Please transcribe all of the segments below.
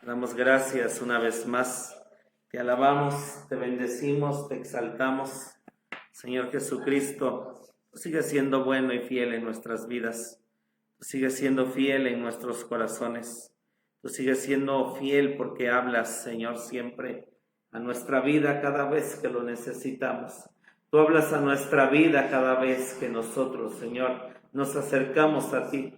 Damos gracias una vez más. Te alabamos, te bendecimos, te exaltamos. Señor Jesucristo, tú sigues siendo bueno y fiel en nuestras vidas. Tú sigues siendo fiel en nuestros corazones. Tú sigues siendo fiel porque hablas, Señor, siempre a nuestra vida cada vez que lo necesitamos. Tú hablas a nuestra vida cada vez que nosotros, Señor, nos acercamos a ti.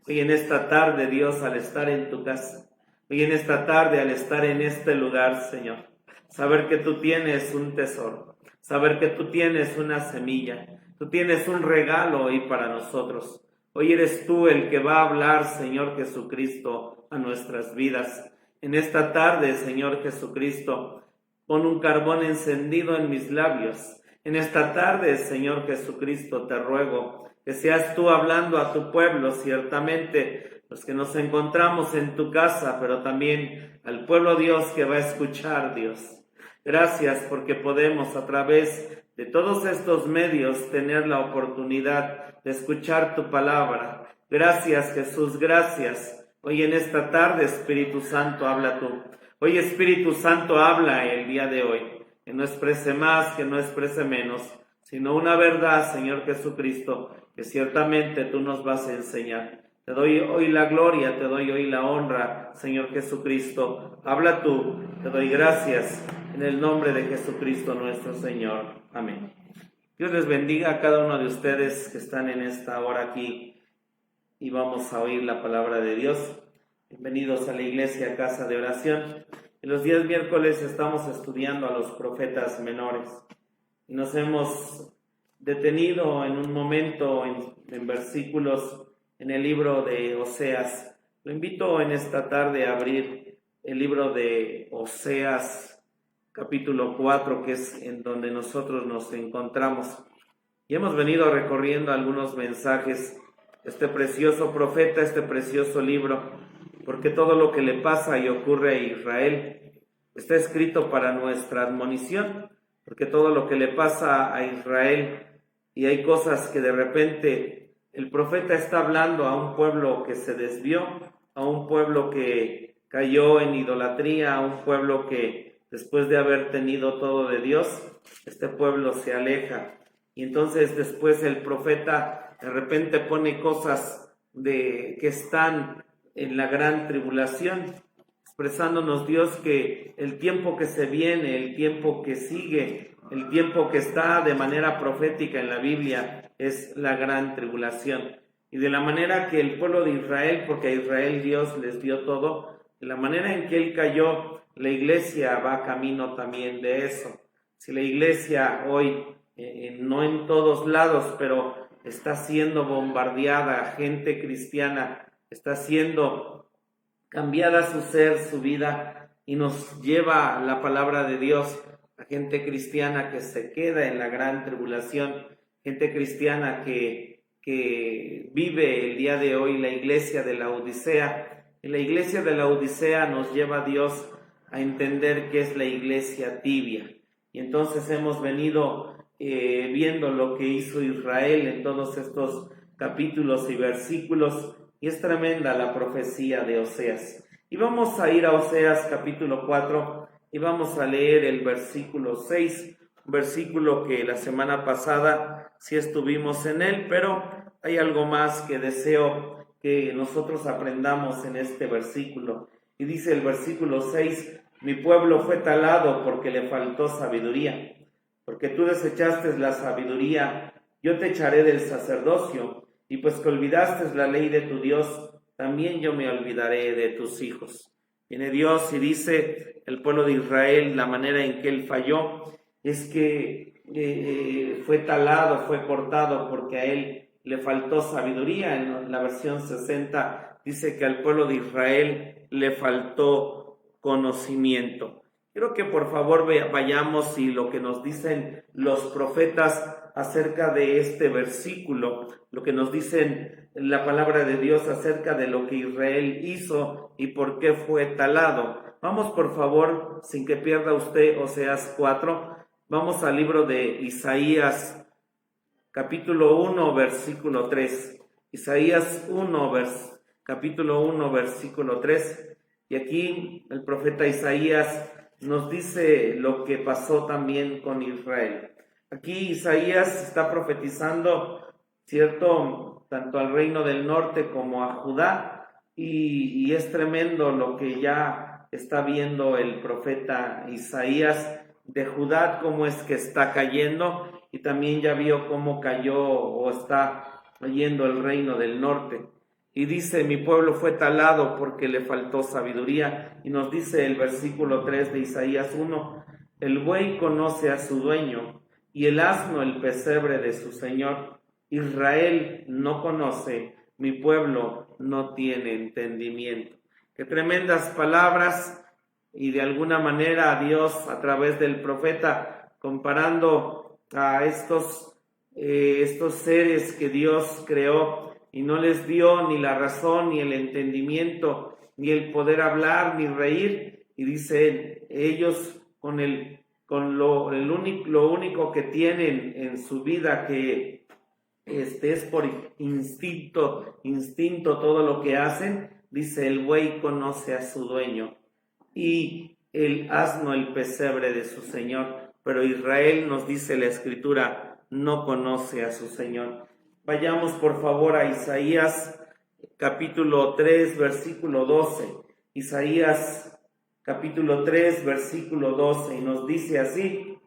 Hoy en esta tarde, Dios, al estar en tu casa, hoy en esta tarde, al estar en este lugar, Señor, saber que tú tienes un tesoro, saber que tú tienes una semilla, tú tienes un regalo hoy para nosotros. Hoy eres tú el que va a hablar, Señor Jesucristo, a nuestras vidas. En esta tarde, Señor Jesucristo, pon un carbón encendido en mis labios. En esta tarde, Señor Jesucristo, te ruego que seas tú hablando a tu pueblo, ciertamente los que nos encontramos en tu casa, pero también al pueblo, Dios, que va a escuchar, Dios. Gracias porque podemos a través de todos estos medios tener la oportunidad de escuchar tu palabra. Gracias, Jesús, gracias. Hoy en esta tarde, Espíritu Santo, habla tú. Hoy, Espíritu Santo, habla el día de hoy. Que no exprese más, que no exprese menos, sino una verdad, Señor Jesucristo, que ciertamente tú nos vas a enseñar. Te doy hoy la gloria, te doy hoy la honra, Señor Jesucristo. Habla tú, te doy gracias en el nombre de Jesucristo nuestro Señor. Amén. Dios les bendiga a cada uno de ustedes que están en esta hora aquí y vamos a oír la palabra de Dios. Bienvenidos a la iglesia Casa de Oración. En los días miércoles estamos estudiando a los profetas menores y nos hemos detenido en un momento en versículos en el libro de Oseas. Lo invito en esta tarde a abrir el libro de Oseas, capítulo 4, que es en donde nosotros nos encontramos. Y hemos venido recorriendo algunos mensajes, este precioso profeta, este precioso libro, porque todo lo que le pasa y ocurre a Israel está escrito para nuestra admonición, porque todo lo que le pasa a Israel, y hay cosas que de repente el profeta está hablando a un pueblo que se desvió, a un pueblo que cayó en idolatría, a un pueblo que después de haber tenido todo de Dios, este pueblo se aleja. Y entonces después el profeta de repente pone cosas que están en la gran tribulación, expresándonos Dios que el tiempo que se viene, el tiempo que sigue, el tiempo que está de manera profética en la Biblia es la gran tribulación. Y de la manera que el pueblo de Israel, porque a Israel Dios les dio todo, de la manera en que él cayó, la iglesia va camino también de eso. Si la iglesia hoy, no en todos lados, pero está siendo bombardeada, gente cristiana está siendo cambiada su ser, su vida, y nos lleva la palabra de Dios a gente cristiana que se queda en la gran tribulación, gente cristiana que vive el día de hoy la iglesia de la Odisea. Y la iglesia de la Odisea nos lleva a Dios a entender qué es la iglesia tibia. Y entonces hemos venido viendo lo que hizo Israel en todos estos capítulos y versículos, y es tremenda la profecía de Oseas. Y vamos a ir a Oseas capítulo 4 y vamos a leer el versículo 6, un versículo que la semana pasada sí estuvimos en él, pero hay algo más que deseo que nosotros aprendamos en este versículo. Y dice el versículo 6, mi pueblo fue talado porque le faltó sabiduría. Porque tú desechaste la sabiduría, yo te echaré del sacerdocio, y pues que olvidaste la ley de tu Dios, también yo me olvidaré de tus hijos. Viene Dios y dice el pueblo de Israel, la manera en que él falló, es que fue talado, fue cortado, porque a él le faltó sabiduría. En la versión 60 dice que al pueblo de Israel le faltó conocimiento. Quiero que por favor vayamos y lo que nos dicen los profetas acerca de este versículo, lo que nos dicen la palabra de Dios acerca de lo que Israel hizo y por qué fue talado. Vamos por favor, sin que pierda usted Oseas 4, vamos al libro de Isaías, capítulo 1, versículo 3. Isaías 1, capítulo 1, versículo 3. Y aquí el profeta Isaías nos dice lo que pasó también con Israel. Aquí Isaías está profetizando, ¿cierto?, tanto al reino del norte como a Judá, y es tremendo lo que ya está viendo el profeta Isaías de Judá, cómo es que está cayendo, y también ya vio cómo cayó o está cayendo el reino del norte. Y dice, mi pueblo fue talado porque le faltó sabiduría. Y nos dice el versículo 3 de Isaías 1, el buey conoce a su dueño y el asno el pesebre de su señor. Israel no conoce, mi pueblo no tiene entendimiento. Qué tremendas palabras, y de alguna manera Dios a través del profeta comparando a estos seres que Dios creó y no les dio ni la razón, ni el entendimiento, ni el poder hablar, ni reír. Y dice él, ellos lo único que tienen en su vida, que es por instinto todo lo que hacen. Dice, el buey conoce a su dueño y el asno el pesebre de su señor, pero Israel, nos dice la Escritura, no conoce a su Señor. Vayamos por favor a Isaías capítulo 3, versículo 12. Isaías capítulo 3, versículo 12, y nos dice así,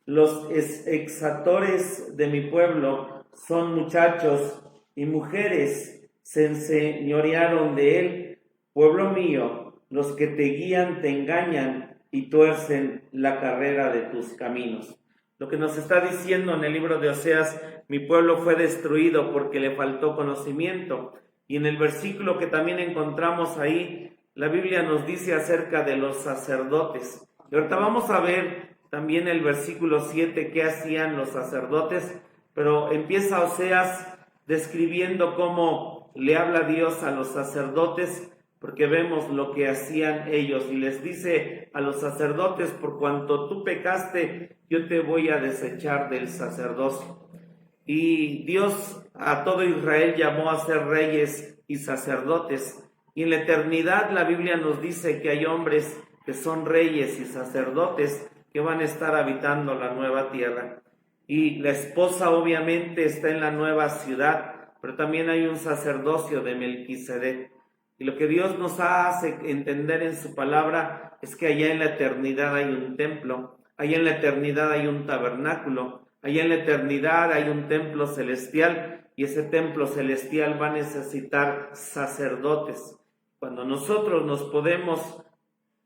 los exactores de mi pueblo son muchachos y mujeres se enseñorearon de él. Pueblo mío, los que te guían te engañan y tuercen la carrera de tus caminos. Lo que nos está diciendo en el libro de Oseas, mi pueblo fue destruido porque le faltó conocimiento. Y en el versículo que también encontramos ahí, la Biblia nos dice acerca de los sacerdotes. Y ahorita vamos a ver también el versículo 7, qué hacían los sacerdotes, pero empieza Oseas describiendo cómo le habla Dios a los sacerdotes, porque vemos lo que hacían ellos, y les dice a los sacerdotes, por cuanto tú pecaste, yo te voy a desechar del sacerdocio. Y Dios a todo Israel llamó a ser reyes y sacerdotes, y en la eternidad la Biblia nos dice que hay hombres que son reyes y sacerdotes que van a estar habitando la nueva tierra. Y la esposa obviamente está en la nueva ciudad, pero también hay un sacerdocio de Melquisedec. Y lo que Dios nos hace entender en su palabra es que allá en la eternidad hay un templo, allá en la eternidad hay un tabernáculo, allá en la eternidad hay un templo celestial, y ese templo celestial va a necesitar sacerdotes. Cuando nosotros nos podemos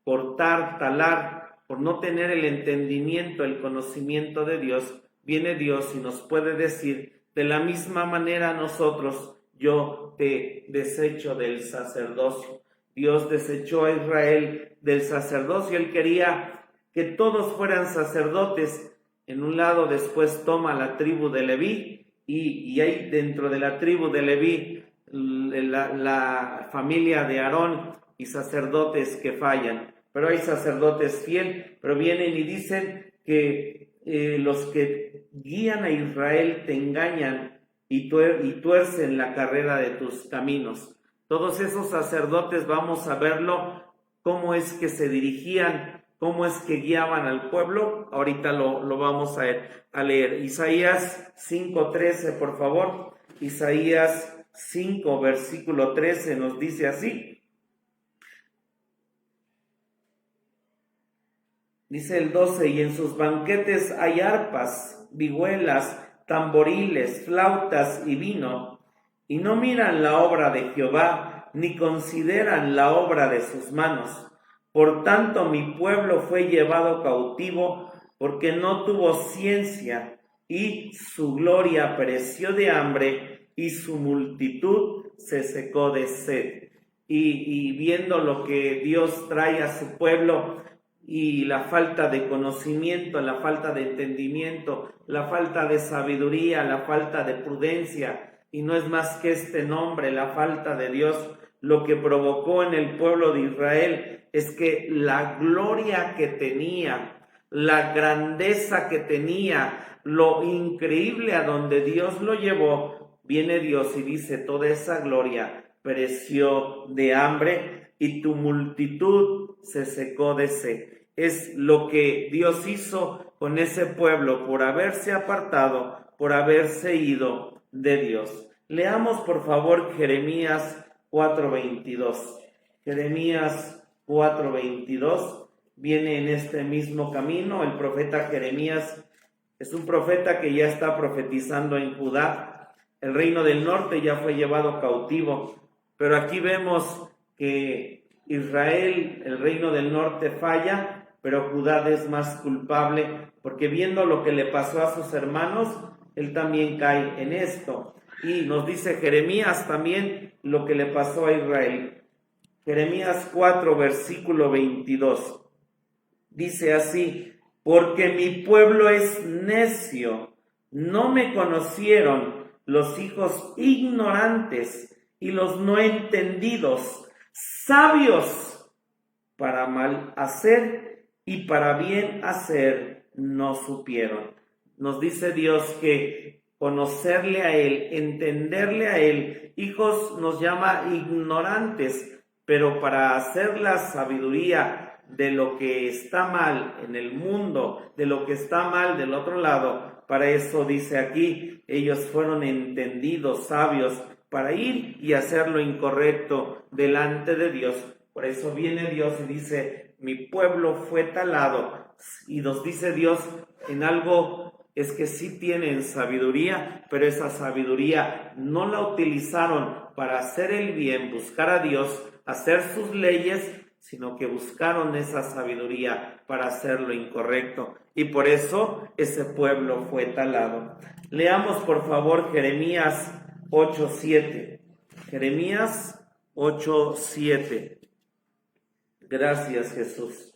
cortar, talar, por no tener el entendimiento, el conocimiento de Dios, viene Dios y nos puede decir, de la misma manera nosotros, yo te desecho del sacerdocio. Dios desechó a Israel del sacerdocio. Él quería que todos fueran sacerdotes. En un lado después toma la tribu de Leví, y hay dentro de la tribu de Leví la familia de Aarón y sacerdotes que fallan. Pero hay sacerdotes fieles, pero vienen y dicen que los que guían a Israel te engañan y tuercen la carrera de tus caminos. Todos esos sacerdotes, vamos a verlo, cómo es que se dirigían, cómo es que guiaban al pueblo. Ahorita lo vamos a leer. Isaías 5:13, por favor. Isaías 5, versículo 13 nos dice así. Dice el 12, y en sus banquetes hay arpas, vihuelas, tamboriles, flautas y vino, y no miran la obra de Jehová, ni consideran la obra de sus manos. Por tanto, mi pueblo fue llevado cautivo, porque no tuvo ciencia, y su gloria pereció de hambre, y su multitud se secó de sed. Y viendo lo que Dios trae a su pueblo, y la falta de conocimiento, la falta de entendimiento, la falta de sabiduría, la falta de prudencia, y no es más que este nombre, la falta de Dios, lo que provocó en el pueblo de Israel es que la gloria que tenía, la grandeza que tenía, lo increíble a donde Dios lo llevó, viene Dios y dice, toda esa gloria pereció de hambre, y tu multitud se secó de sed. Es lo que Dios hizo con ese pueblo por haberse apartado, por haberse ido de Dios. Leamos por favor Jeremías 4:22. Jeremías 4:22 viene en este mismo camino. El profeta Jeremías es un profeta que ya está profetizando en Judá. El reino del norte ya fue llevado cautivo, pero aquí vemos que Israel, el reino del norte, falla, pero Judá es más culpable, porque viendo lo que le pasó a sus hermanos, él también cae en esto. Y nos dice Jeremías también lo que le pasó a Israel. Jeremías 4, versículo 22. Dice así: porque mi pueblo es necio, no me conocieron los hijos ignorantes y los no entendidos, sabios para mal hacer y para bien hacer no supieron. Nos dice Dios que conocerle a Él, entenderle a Él, hijos nos llama ignorantes, pero para hacer la sabiduría de lo que está mal en el mundo, de lo que está mal del otro lado, para eso dice aquí, ellos fueron entendidos, sabios, para ir y hacer lo incorrecto delante de Dios. Por eso viene Dios y dice, mi pueblo fue talado, y nos dice Dios en algo, es que sí tienen sabiduría, pero esa sabiduría no la utilizaron para hacer el bien, buscar a Dios, hacer sus leyes, sino que buscaron esa sabiduría para hacer lo incorrecto. Y por eso ese pueblo fue talado. Leamos por favor Jeremías 8:7. Jeremías 8:7. Gracias Jesús.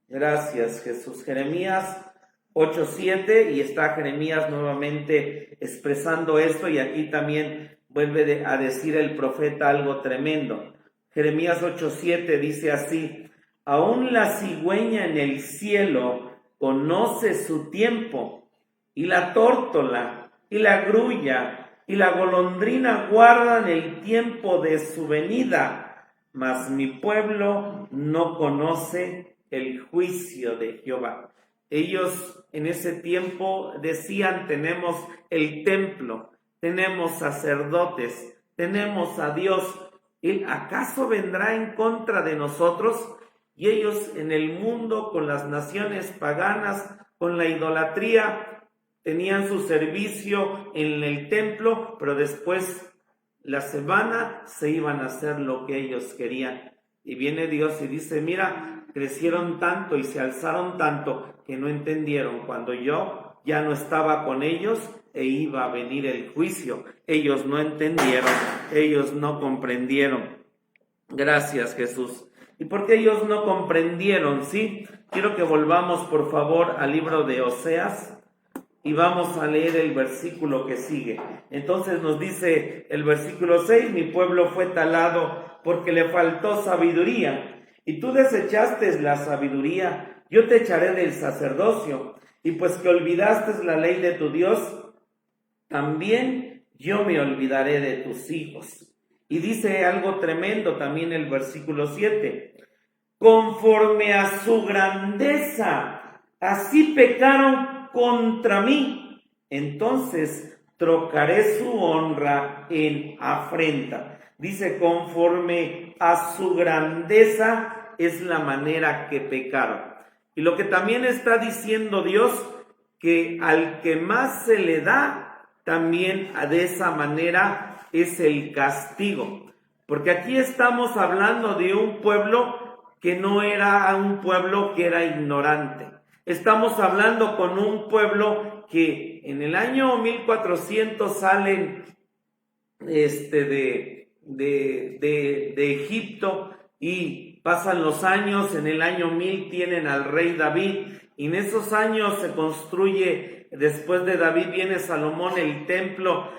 Gracias Jesús. Jeremías 8:7, y está Jeremías nuevamente expresando esto, y aquí también vuelve a decir el profeta algo tremendo. Jeremías 8:7 dice así: aún la cigüeña en el cielo conoce su tiempo, y la tórtola, y la grulla, y la golondrina guardan el tiempo de su venida, mas mi pueblo no conoce el juicio de Jehová. Ellos en ese tiempo decían, tenemos el templo, tenemos sacerdotes, tenemos a Dios, ¿Él acaso vendrá en contra de nosotros? Y ellos en el mundo, con las naciones paganas, con la idolatría, tenían su servicio en el templo, pero después la semana se iban a hacer lo que ellos querían. Y viene Dios y dice, mira, crecieron tanto y se alzaron tanto que no entendieron cuando yo ya no estaba con ellos e iba a venir el juicio. Ellos no entendieron, ellos no comprendieron. Gracias Jesús. ¿Y por qué ellos no comprendieron? Sí, quiero que volvamos por favor al libro de Oseas y vamos a leer el versículo que sigue. Entonces nos dice el versículo 6, mi pueblo fue talado porque le faltó sabiduría, y tú desechaste la sabiduría, yo te echaré del sacerdocio, y pues que olvidaste la ley de tu Dios, también yo me olvidaré de tus hijos. Y dice algo tremendo también el versículo 7, conforme a su grandeza, así pecaron contra mí, entonces trocaré su honra en afrenta. Dice, conforme a su grandeza es la manera que pecaron. Y lo que también está diciendo Dios, que al que más se le da, también de esa manera es el castigo. Porque aquí estamos hablando de un pueblo que no era un pueblo que era ignorante. Estamos hablando con un pueblo que en el año 1400 salen de Egipto, y pasan los años. En el año 1000 tienen al rey David, y en esos años se construye, después de David viene Salomón, el templo,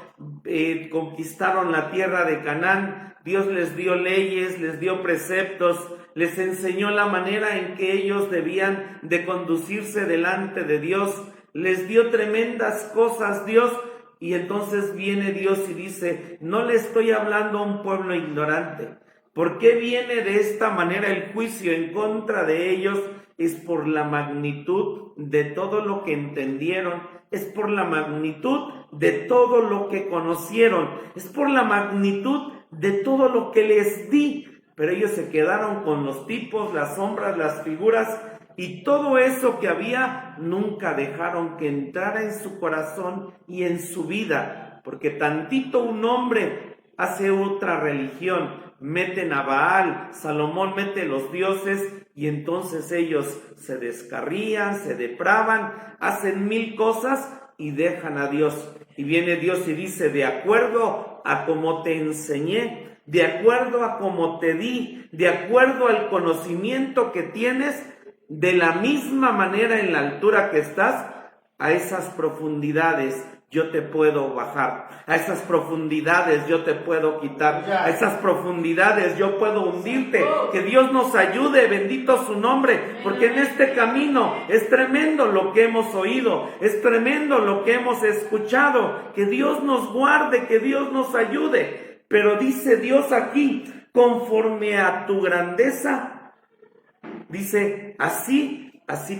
conquistaron la tierra de Canaán. Dios les dio leyes, les dio preceptos, les enseñó la manera en que ellos debían de conducirse delante de Dios, les dio tremendas cosas Dios. Y entonces viene Dios y dice, no le estoy hablando a un pueblo ignorante, ¿Por qué viene de esta manera el juicio en contra de ellos? Es por la magnitud de todo lo que entendieron, es por la magnitud de todo lo que conocieron, es por la magnitud de todo lo que les di. Pero ellos se quedaron con los tipos, las sombras, las figuras y todo eso que había, nunca dejaron que entrara en su corazón y en su vida, porque tantito un hombre hace otra religión, meten a Baal, Salomón mete los dioses y entonces ellos se descarrían, se depravan, hacen mil cosas y dejan a Dios. Y viene Dios y dice, de acuerdo a como te enseñé, de acuerdo a como te di, de acuerdo al conocimiento que tienes, de la misma manera en la altura que estás, a esas profundidades yo te puedo bajar, a esas profundidades yo te puedo quitar, a esas profundidades yo puedo hundirte. Que Dios nos ayude, bendito su nombre, porque en este camino es tremendo lo que hemos oído, es tremendo lo que hemos escuchado. Que Dios nos guarde, que Dios nos ayude. Pero dice Dios aquí, conforme a tu grandeza, dice, así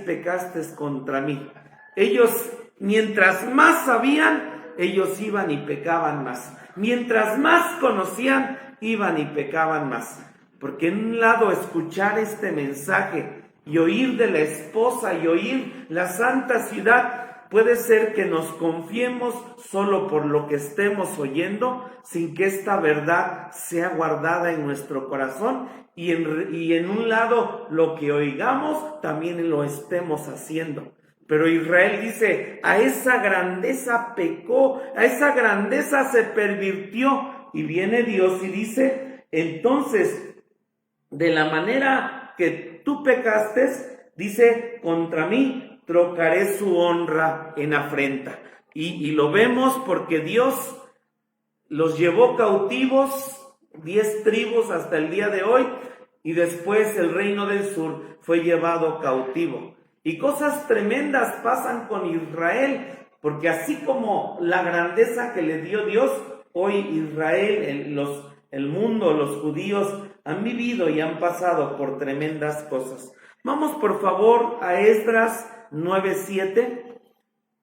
pecaste contra mí. Ellos, mientras más sabían, ellos iban y pecaban más. Mientras más conocían, iban y pecaban más. Porque en un lado escuchar este mensaje y oír de la esposa y oír la santa ciudad, puede ser que nos confiemos solo por lo que estemos oyendo, sin que esta verdad sea guardada en nuestro corazón, y en un lado lo que oigamos también lo estemos haciendo. Pero Israel dice, a esa grandeza pecó, a esa grandeza se pervirtió. Y viene Dios y dice, entonces, de la manera que tú pecaste, dice, contra mí trocaré su honra en afrenta. Y lo vemos porque Dios los llevó cautivos, 10 tribus hasta el día de hoy, y después el reino del sur fue llevado cautivo. Y cosas tremendas pasan con Israel, porque así como la grandeza que le dio Dios, hoy Israel, el mundo, los judíos han vivido y han pasado por tremendas cosas. Vamos por favor a Esdras 9:7.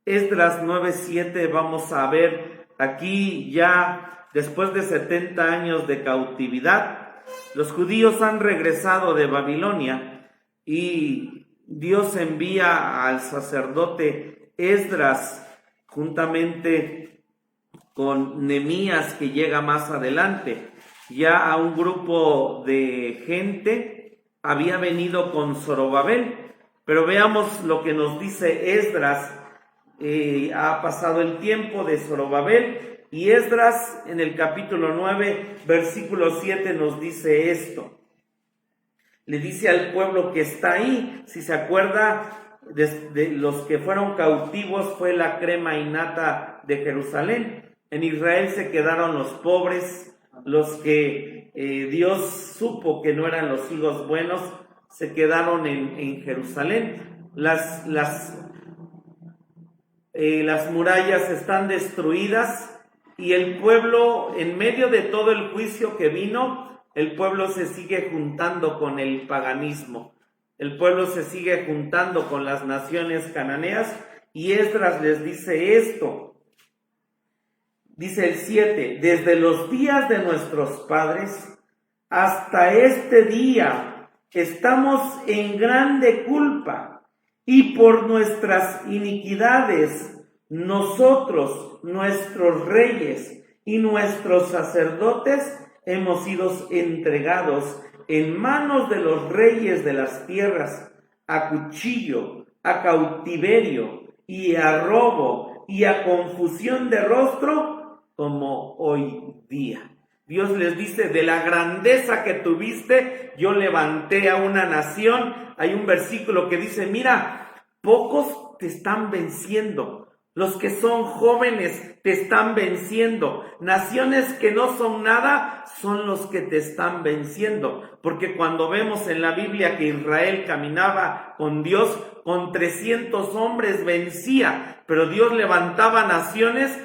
Esdras 9:7 vamos a ver aquí ya después de 70 años de cautividad. Los judíos han regresado de Babilonia y Dios envía al sacerdote Esdras juntamente con Nehemías, que llega más adelante. Ya a un grupo de gente había venido con Zorobabel, pero veamos lo que nos dice Esdras. Ha pasado el tiempo de Zorobabel y Esdras en el capítulo 9, versículo 7 nos dice esto. Le dice al pueblo que está ahí, si se acuerda, de los que fueron cautivos fue la crema y nata de Jerusalén. En Israel se quedaron los pobres, los que Dios supo que no eran los hijos buenos, se quedaron en Jerusalén. Las murallas están destruidas y el pueblo, en medio de todo el juicio que vino, el pueblo se sigue juntando con el paganismo, el pueblo se sigue juntando con las naciones cananeas, y Esdras les dice esto, dice el 7, desde los días de nuestros padres hasta este día estamos en grande culpa, y por nuestras iniquidades nosotros, nuestros reyes y nuestros sacerdotes hemos sido entregados en manos de los reyes de las tierras, a cuchillo, a cautiverio y a robo y a confusión de rostro, como hoy día. Dios les dice, de la grandeza que tuviste, yo levanté a una nación. Hay un versículo que dice, mira, pocos te están venciendo. Los que son jóvenes te están venciendo. Naciones que no son nada son los que te están venciendo. Porque cuando vemos en la Biblia que Israel caminaba con Dios, con 300 hombres vencía. Pero Dios levantaba naciones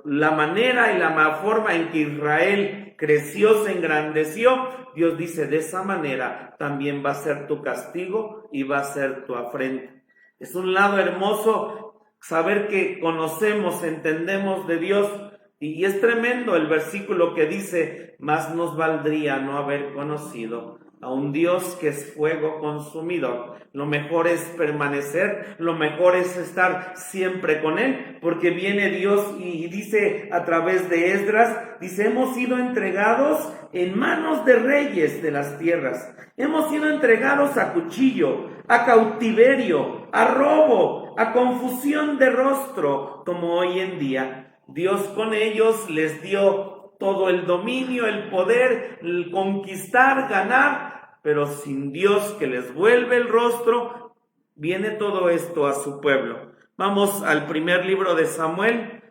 por la manera y la forma en que Israel creció, se engrandeció, Dios dice, de esa manera también va a ser tu castigo y va a ser tu afrenta. Es un lado hermoso saber que conocemos, entendemos de Dios, y es tremendo el versículo que dice, más nos valdría no haber conocido a un Dios que es fuego consumidor. Lo mejor es permanecer, lo mejor es estar siempre con Él, porque viene Dios y dice a través de Esdras, dice, hemos sido entregados en manos de reyes de las tierras, hemos sido entregados a cuchillo, a cautiverio, a robo, a confusión de rostro, como hoy en día. Dios con ellos les dio todo el dominio, el poder, el conquistar, ganar, pero sin Dios que les vuelve el rostro, viene todo esto a su pueblo. Vamos al primer libro de Samuel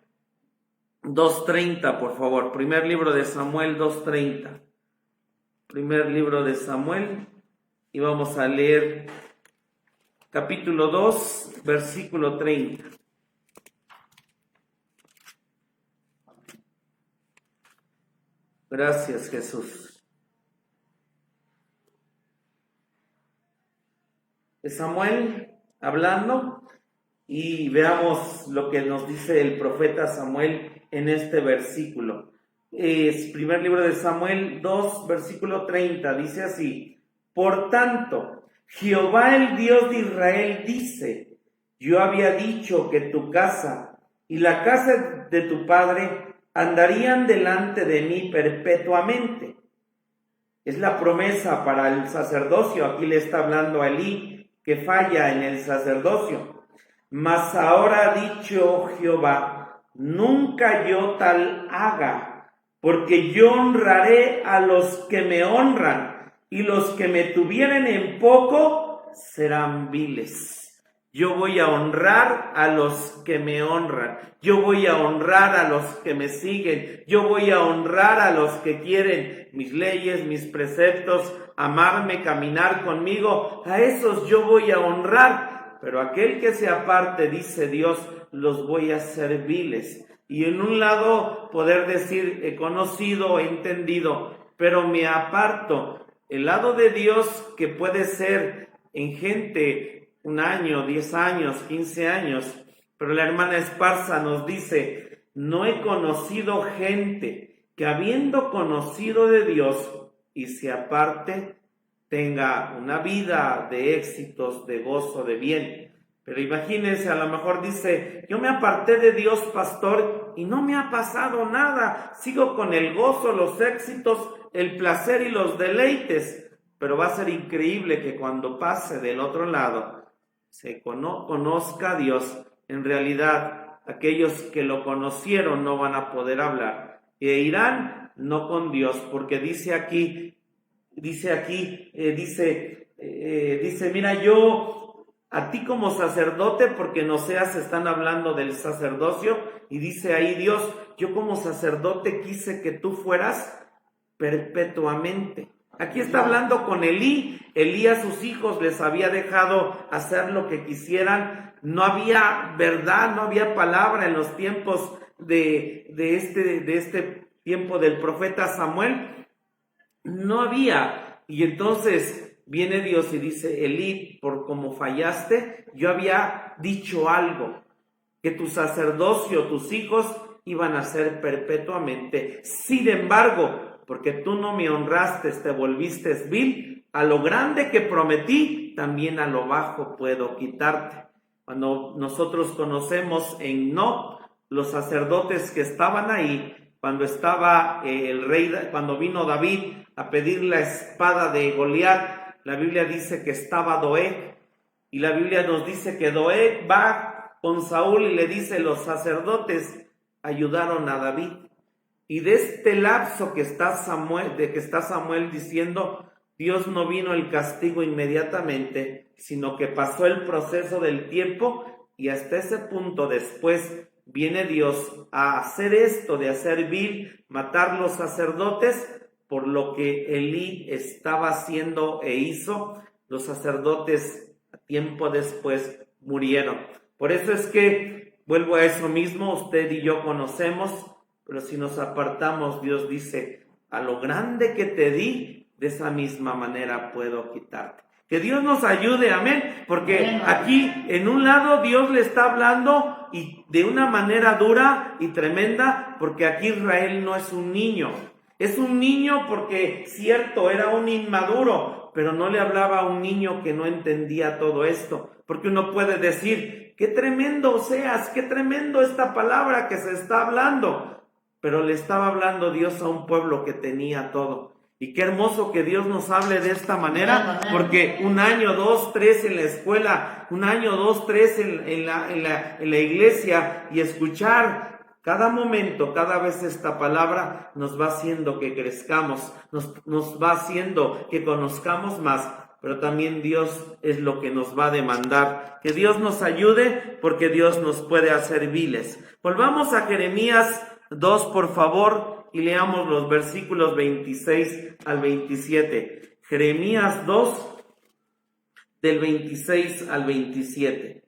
2:30, por favor. Primer libro de Samuel 2:30. Primer libro de Samuel, y vamos a leer capítulo 2, versículo 30. Gracias, Jesús. Es Samuel hablando, y veamos lo que nos dice el profeta Samuel en este versículo. Es primer libro de Samuel 2, versículo 30, dice así: por tanto, Jehová el Dios de Israel dice, yo había dicho que tu casa y la casa de tu padre andarían delante de mí perpetuamente. Es la promesa para el sacerdocio. Aquí le está hablando a Elí, que falla en el sacerdocio. Mas ahora ha dicho Jehová, nunca yo tal haga, porque yo honraré a los que me honran, y los que me tuvieren en poco serán viles. Yo voy a honrar a los que me honran. Yo voy a honrar a los que me siguen. Yo voy a honrar a los que quieren mis leyes, mis preceptos, amarme, caminar conmigo. A esos yo voy a honrar. Pero aquel que se aparte, dice Dios, los voy a hacer viles. Y en un lado poder decir, he conocido, he entendido, pero me aparto. El lado de Dios, que puede ser en gente 1 año, 10 años, 15 años, pero la hermana Esparza nos dice, no he conocido gente que habiendo conocido de Dios y se aparte, tenga una vida de éxitos, de gozo, de bien. Pero imagínense, a lo mejor dice, yo me aparté de Dios, pastor, y no me ha pasado nada, sigo con el gozo, los éxitos, el placer y los deleites, pero va a ser increíble que cuando pase del otro lado, se conozca a Dios. En realidad, aquellos que lo conocieron no van a poder hablar, e irán no con Dios, porque dice aquí, mira, yo a ti como sacerdote, porque en Oseas están hablando del sacerdocio, y dice ahí Dios, yo como sacerdote quise que tú fueras perpetuamente. Aquí está hablando con Elí. Elí a sus hijos les había dejado hacer lo que quisieran. No había verdad, no había palabra en los tiempos de este tiempo del profeta Samuel. No había. Y entonces viene Dios y dice, Elí, por como fallaste, yo había dicho algo, que tu sacerdocio, tus hijos iban a ser perpetuamente. Sin embargo, porque tú no me honraste, te volviste vil, a lo grande que prometí, también a lo bajo puedo quitarte. Cuando nosotros conocemos en Nob, los sacerdotes que estaban ahí, cuando estaba el rey, cuando vino David a pedir la espada de Goliat, la Biblia dice que estaba Doeg, y la Biblia nos dice que Doeg va con Saúl y le dice, los sacerdotes ayudaron a David. Y de este lapso que está Samuel diciendo, Dios no vino el castigo inmediatamente, sino que pasó el proceso del tiempo, y hasta ese punto después viene Dios a hacer esto, de hacer vil, matar los sacerdotes, por lo que Elí estaba haciendo e hizo. Los sacerdotes tiempo después murieron. Por eso es que Vuelvo a eso mismo, usted y yo conocemos, pero si nos apartamos, Dios dice, a lo grande que te di, de esa misma manera puedo quitarte. Que Dios nos ayude, amén, porque aquí en un lado Dios le está hablando y de una manera dura y tremenda, porque aquí Israel no es un niño. Es un niño porque, cierto, era un inmaduro, pero no le hablaba a un niño que no entendía todo esto. Porque uno puede decir, qué tremendo seas, qué tremendo esta palabra que se está hablando. Pero le estaba hablando Dios a un pueblo que tenía todo. Y qué hermoso que Dios nos hable de esta manera, porque 1 año, 2, 3 en la escuela, 1 año, 2, 3 en la iglesia, y escuchar cada momento, cada vez esta palabra nos va haciendo que crezcamos, nos va haciendo que conozcamos más, pero también Dios es lo que nos va a demandar. Que Dios nos ayude, porque Dios nos puede hacer viles. Volvamos a Jeremías 2, por favor, y leamos los versículos 26 al 27. Jeremías 2, del 26 al 27.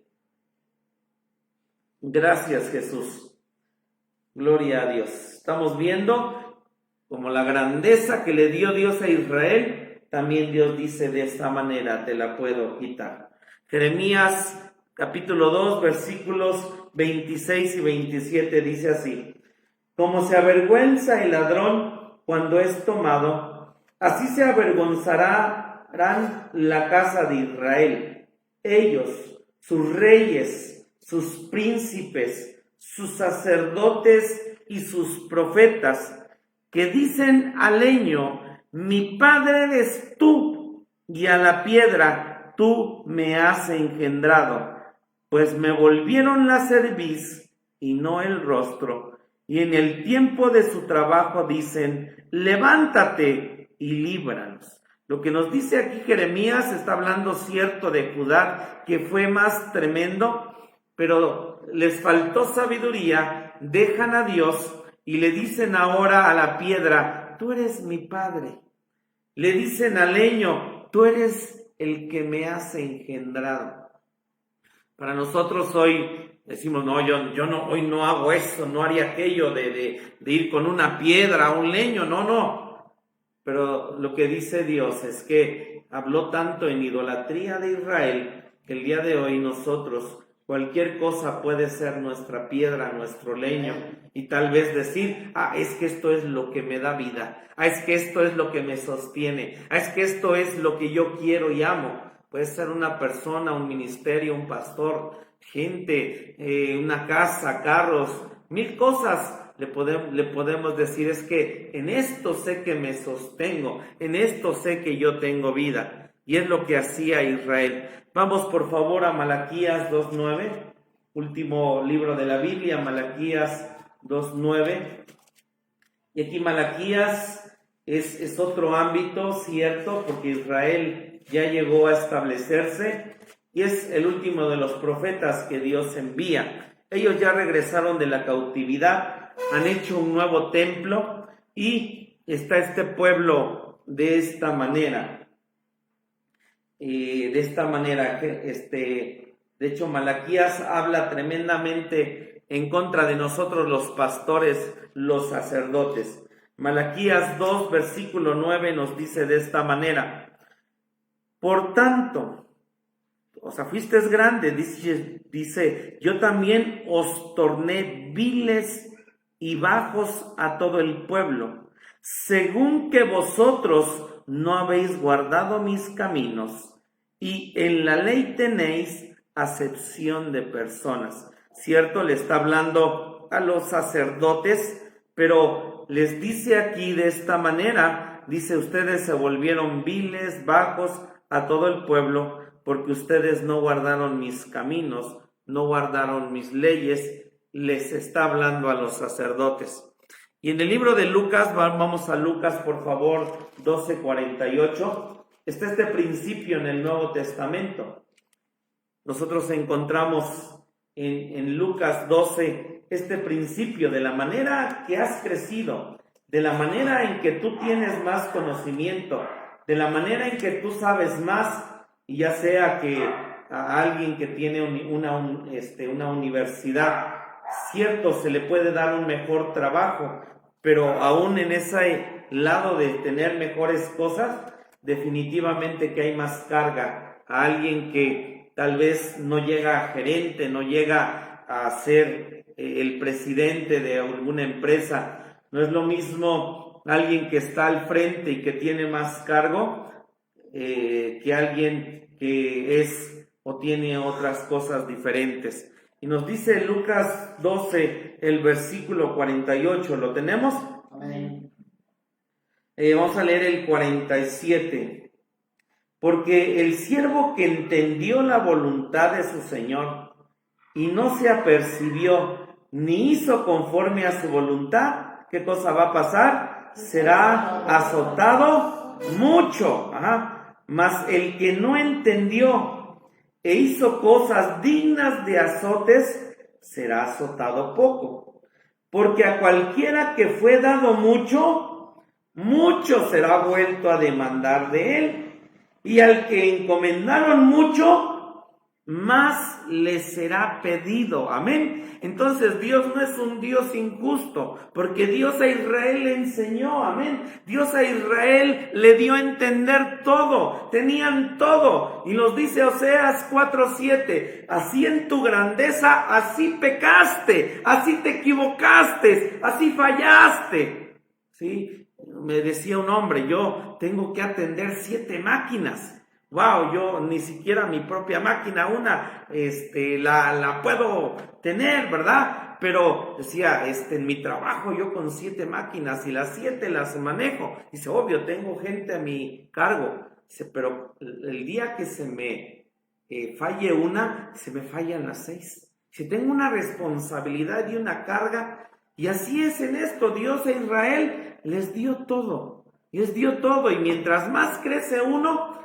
Gracias, Jesús. Gloria a Dios. Estamos viendo como la grandeza que le dio Dios a Israel, también Dios dice, de esta manera te la puedo quitar. Jeremías capítulo 2, versículos 26 y 27 dice así: como se avergüenza el ladrón cuando es tomado, así se avergonzarán la casa de Israel. Ellos, sus reyes, sus príncipes, sus sacerdotes y sus profetas, que dicen al leño, mi padre eres tú, y a la piedra, tú me has engendrado. Pues me volvieron la cerviz y no el rostro. Y en el tiempo de su trabajo dicen, levántate y líbranos. Lo que nos dice aquí Jeremías está hablando, cierto, de Judá, que fue más tremendo, pero les faltó sabiduría, dejan a Dios y le dicen ahora a la piedra, tú eres mi padre. Le dicen al leño, tú eres el que me has engendrado. Para nosotros hoy decimos, no, yo no, hoy no hago eso, no haría aquello de ir con una piedra a un leño, no. Pero lo que dice Dios es que habló tanto en idolatría de Israel, que el día de hoy nosotros, cualquier cosa puede ser nuestra piedra, nuestro leño, y tal vez decir, es que esto es lo que me da vida, es que esto es lo que me sostiene, es que esto es lo que yo quiero y amo. Puede ser una persona, un ministerio, un pastor, gente, una casa, carros, 1000 cosas. Le podemos decir, es que en esto sé que me sostengo, en esto sé que yo tengo vida. Y es lo que hacía Israel. Vamos por favor a Malaquías 2:9, último libro de la Biblia, Malaquías 2:9. Y aquí Malaquías es otro ámbito, cierto, porque Israel ya llegó a establecerse y es el último de los profetas que Dios envía. Ellos ya regresaron de la cautividad, han hecho un nuevo templo y está este pueblo de esta manera. De hecho, Malaquías habla tremendamente en contra de nosotros los pastores, los sacerdotes. Malaquías 2, versículo 9 nos dice de esta manera: por tanto, fuisteis grandes, dice, yo también os torné viles y bajos a todo el pueblo, según que vosotros no habéis guardado mis caminos, y en la ley tenéis acepción de personas. Cierto, le está hablando a los sacerdotes, pero les dice aquí de esta manera, dice, ustedes se volvieron viles, bajos a todo el pueblo, porque ustedes no guardaron mis caminos, no guardaron mis leyes. Les está hablando a los sacerdotes. Y en el libro de Lucas, vamos a Lucas por favor, 12:48, está este principio en el Nuevo Testamento. Nosotros encontramos en Lucas 12 este principio de la manera que has crecido, de la manera en que tú tienes más conocimiento, de la manera en que tú sabes más, y ya sea que a alguien que tiene una universidad. Cierto, se le puede dar un mejor trabajo, pero aún en ese lado de tener mejores cosas, definitivamente que hay más carga. A alguien que tal vez no llega a gerente, no llega a ser el presidente de alguna empresa. No es lo mismo alguien que está al frente y que tiene más cargo que alguien que es o tiene otras cosas diferentes. Y nos dice Lucas 12, el versículo 48, ¿lo tenemos? Amén. Vamos a leer el 47. Porque el siervo que entendió la voluntad de su Señor y no se apercibió ni hizo conforme a su voluntad, ¿qué cosa va a pasar? Será azotado mucho. Mas el que no entendió e hizo cosas dignas de azotes, será azotado poco. Porque a cualquiera que fue dado mucho, mucho será vuelto a demandar de él. Y al que encomendaron mucho, más le será pedido. Amén. Entonces Dios no es un Dios injusto, porque Dios a Israel le enseñó. Amén. Dios a Israel le dio a entender todo. Tenían todo. Y nos dice Oseas 4:7. Así en tu grandeza, así pecaste, así te equivocaste, así fallaste. ¿Sí? Me decía un hombre, yo tengo que atender 7 máquinas. Wow, yo ni siquiera mi propia máquina, la puedo tener, ¿verdad? Pero decía, en mi trabajo yo con 7 máquinas y las 7 las manejo. Dice, obvio, tengo gente a mi cargo. Dice, pero el día que se me falle una, se me fallan las 6. Si tengo una responsabilidad y una carga, y así es en esto, Dios a Israel les dio todo, y mientras más crece uno,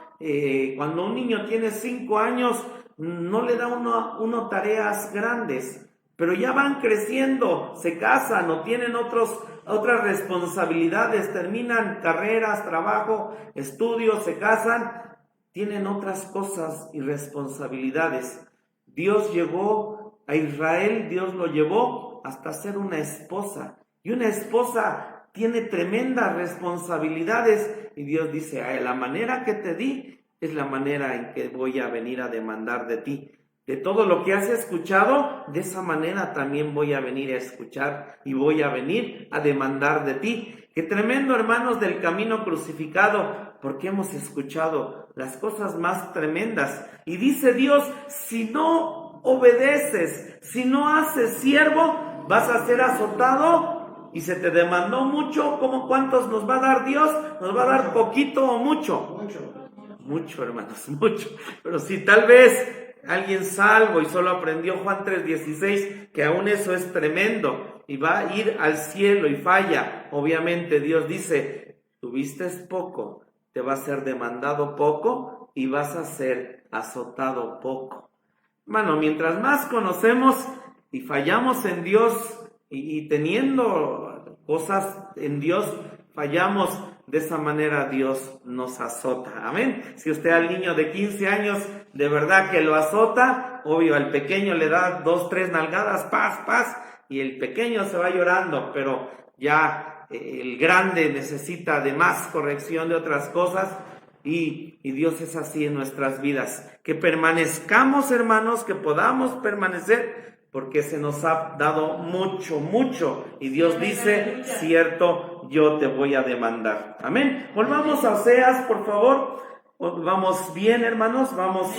cuando un niño tiene 5 años, no le da uno tareas grandes, pero ya van creciendo, se casan o tienen otras responsabilidades, terminan carreras, trabajo, estudios, se casan, tienen otras cosas y responsabilidades. Dios llevó a Israel, Dios lo llevó hasta ser una esposa, y una esposa tiene tremendas responsabilidades, y Dios dice, la manera que te di es la manera en que voy a venir a demandar de ti. De todo lo que has escuchado, de esa manera también voy a venir a escuchar y voy a venir a demandar de ti. Qué tremendo, hermanos, del camino crucificado, porque hemos escuchado las cosas más tremendas. Y dice Dios, si no obedeces, si no haces siervo, vas a ser azotado y se te demandó mucho. ¿Cómo cuántos nos va a dar Dios? ¿Nos va a dar poquito o mucho? Mucho, hermanos, mucho. Pero si tal vez alguien salvo y solo aprendió Juan 3:16, que aún eso es tremendo, y va a ir al cielo y falla, obviamente Dios dice, tuviste poco, te va a ser demandado poco y vas a ser azotado poco. Hermano, mientras más conocemos y fallamos en Dios y teniendo cosas en Dios, fallamos, de esa manera Dios nos azota. Amén. Si usted al niño de 15 años de verdad que lo azota, obvio, al pequeño le da 2, 3 nalgadas, paz, y el pequeño se va llorando, pero ya el grande necesita de más corrección de otras cosas, y Dios es así en nuestras vidas. Que permanezcamos, hermanos, que podamos permanecer, porque se nos ha dado mucho, y Dios dice, cierto, yo te voy a demandar. Amén. Volvamos a Oseas, por favor. Vamos bien, hermanos, vamos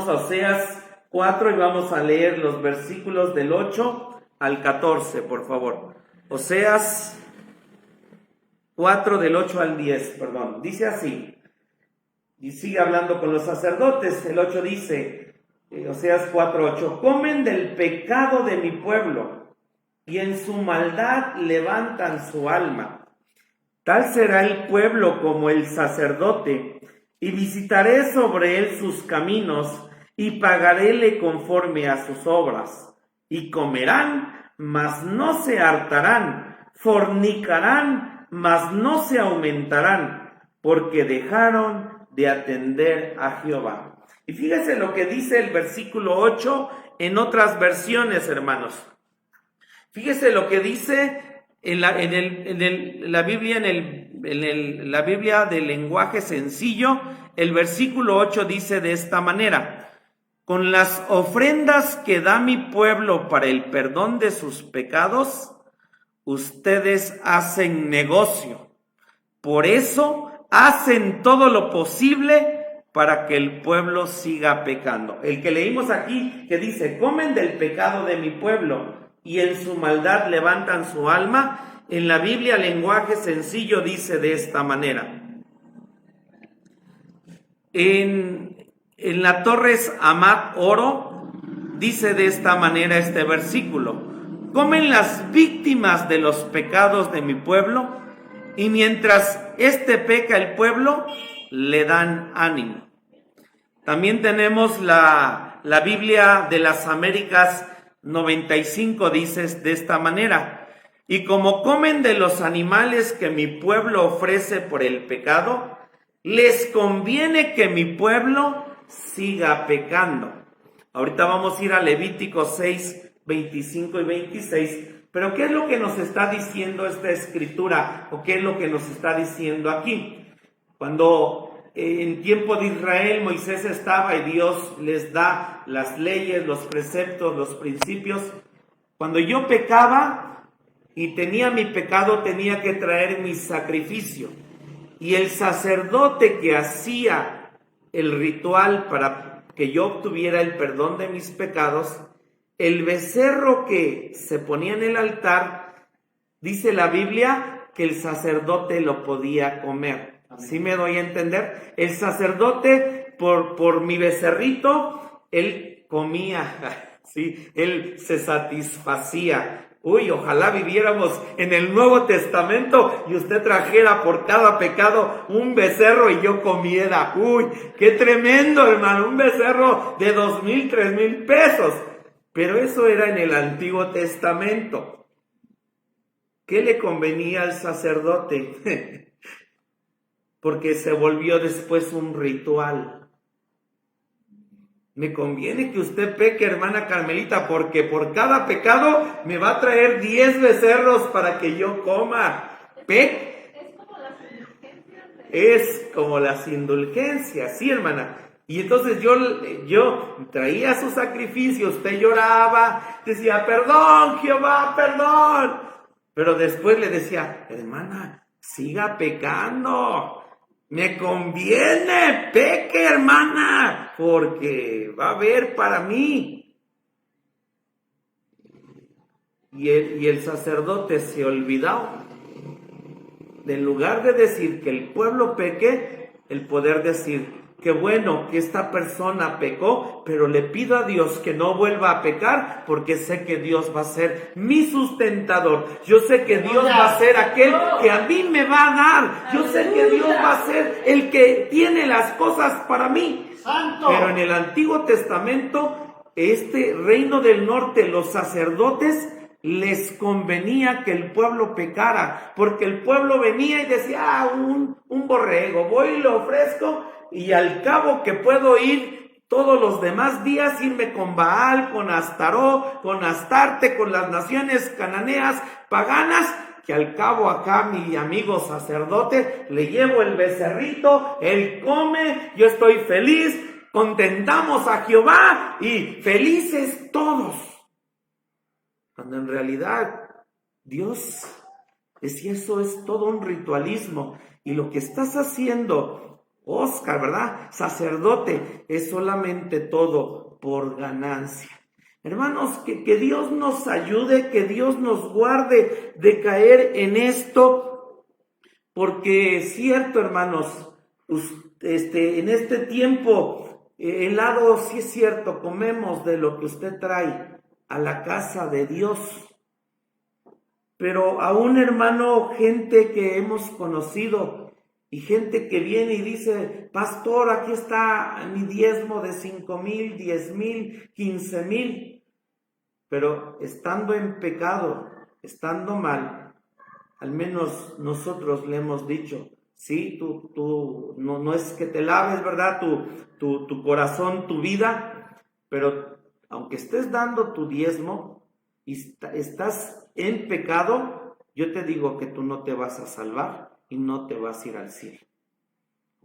a Oseas 4 y vamos a leer los versículos del 8 al 14, por favor. Oseas 4 del 8 al 10, perdón. Dice así, y sigue hablando con los sacerdotes. El 8 dice, Oseas 4:8, comen del pecado de mi pueblo y en su maldad levantan su alma. Tal será el pueblo como el sacerdote, y visitaré sobre él sus caminos y pagaréle conforme a sus obras. Y comerán, mas no se hartarán, fornicarán, mas no se aumentarán, porque dejaron de atender a Jehová. Y fíjese lo que dice el versículo 8 en otras versiones, hermanos. Fíjese lo que dice la Biblia, la Biblia del lenguaje sencillo. El versículo 8 dice de esta manera: con las ofrendas que da mi pueblo para el perdón de sus pecados, ustedes hacen negocio. Por eso hacen todo lo posible para que el pueblo siga pecando. El que leímos aquí, que dice, comen del pecado de mi pueblo y en su maldad levantan su alma, en la Biblia lenguaje sencillo dice de esta manera. En la Torres Amat Oro dice de esta manera este versículo: comen las víctimas de los pecados de mi pueblo, y mientras peca el pueblo, le dan ánimo. También tenemos la Biblia de las Américas 95, dice de esta manera: y como comen de los animales que mi pueblo ofrece por el pecado, les conviene que mi pueblo siga pecando. Ahorita vamos a ir a Levítico 6, 25 y 26, pero ¿qué es lo que nos está diciendo esta escritura? ¿O qué es lo que nos está diciendo aquí? Cuando en tiempo de Israel Moisés estaba y Dios les da las leyes, los preceptos, los principios, cuando yo pecaba y tenía mi pecado, tenía que traer mi sacrificio. Y el sacerdote que hacía el ritual para que yo obtuviera el perdón de mis pecados, el becerro que se ponía en el altar, dice la Biblia que el sacerdote lo podía comer. ¿Sí me doy a entender? El sacerdote, por mi becerrito, él comía, ¿sí? Él se satisfacía. Uy, ojalá viviéramos en el Nuevo Testamento y usted trajera por cada pecado un becerro y yo comiera. Uy, qué tremendo, hermano, un becerro de 2,000, 3,000 pesos. Pero eso era en el Antiguo Testamento. ¿Qué le convenía al sacerdote? Porque se volvió después un ritual. Me conviene que usted peque, hermana Carmelita, porque por cada pecado me va a traer 10 becerros para que yo coma. Es como las indulgencias, sí, hermana. Y entonces yo traía su sacrificio, usted lloraba, decía, perdón, Jehová, perdón. Pero después le decía, hermana, siga pecando. Me conviene, peque, hermana, porque va a haber para mí. Y el sacerdote se olvidó, en lugar de decir que el pueblo peque, el poder decir, qué bueno que esta persona pecó, pero le pido a Dios que no vuelva a pecar, porque sé que Dios va a ser mi sustentador. Yo sé que Dios va a ser aquel que a mí me va a dar. Yo sé que Dios va a ser el que tiene las cosas para mí. Pero en el Antiguo Testamento, este reino del norte, los sacerdotes, les convenía que el pueblo pecara, porque el pueblo venía y decía, un borrego, voy y lo ofrezco, y al cabo que puedo ir todos los demás días, irme con Baal, con Astaró, con Astarte, con las naciones cananeas, paganas, que al cabo acá mi amigo sacerdote, le llevo el becerrito, él come, yo estoy feliz, contentamos a Jehová y felices todos. Cuando en realidad Dios decía, eso es todo un ritualismo, y lo que estás haciendo, Oscar, ¿verdad? Sacerdote, es solamente todo por ganancia. Hermanos, que Dios nos ayude, que Dios nos guarde de caer en esto, porque es cierto, hermanos, en este tiempo, helado, sí es cierto, comemos de lo que usted trae a la casa de Dios. Pero aún, hermano, gente que hemos conocido y gente que viene y dice, pastor, aquí está mi diezmo de 5,000, 10,000, 15,000. Pero estando en pecado, estando mal, al menos nosotros le hemos dicho, Sí, no es que te laves, ¿verdad? Tu corazón, tu vida, pero aunque estés dando tu diezmo y estás en pecado, yo te digo que tú no te vas a salvar y no te vas a ir al cielo.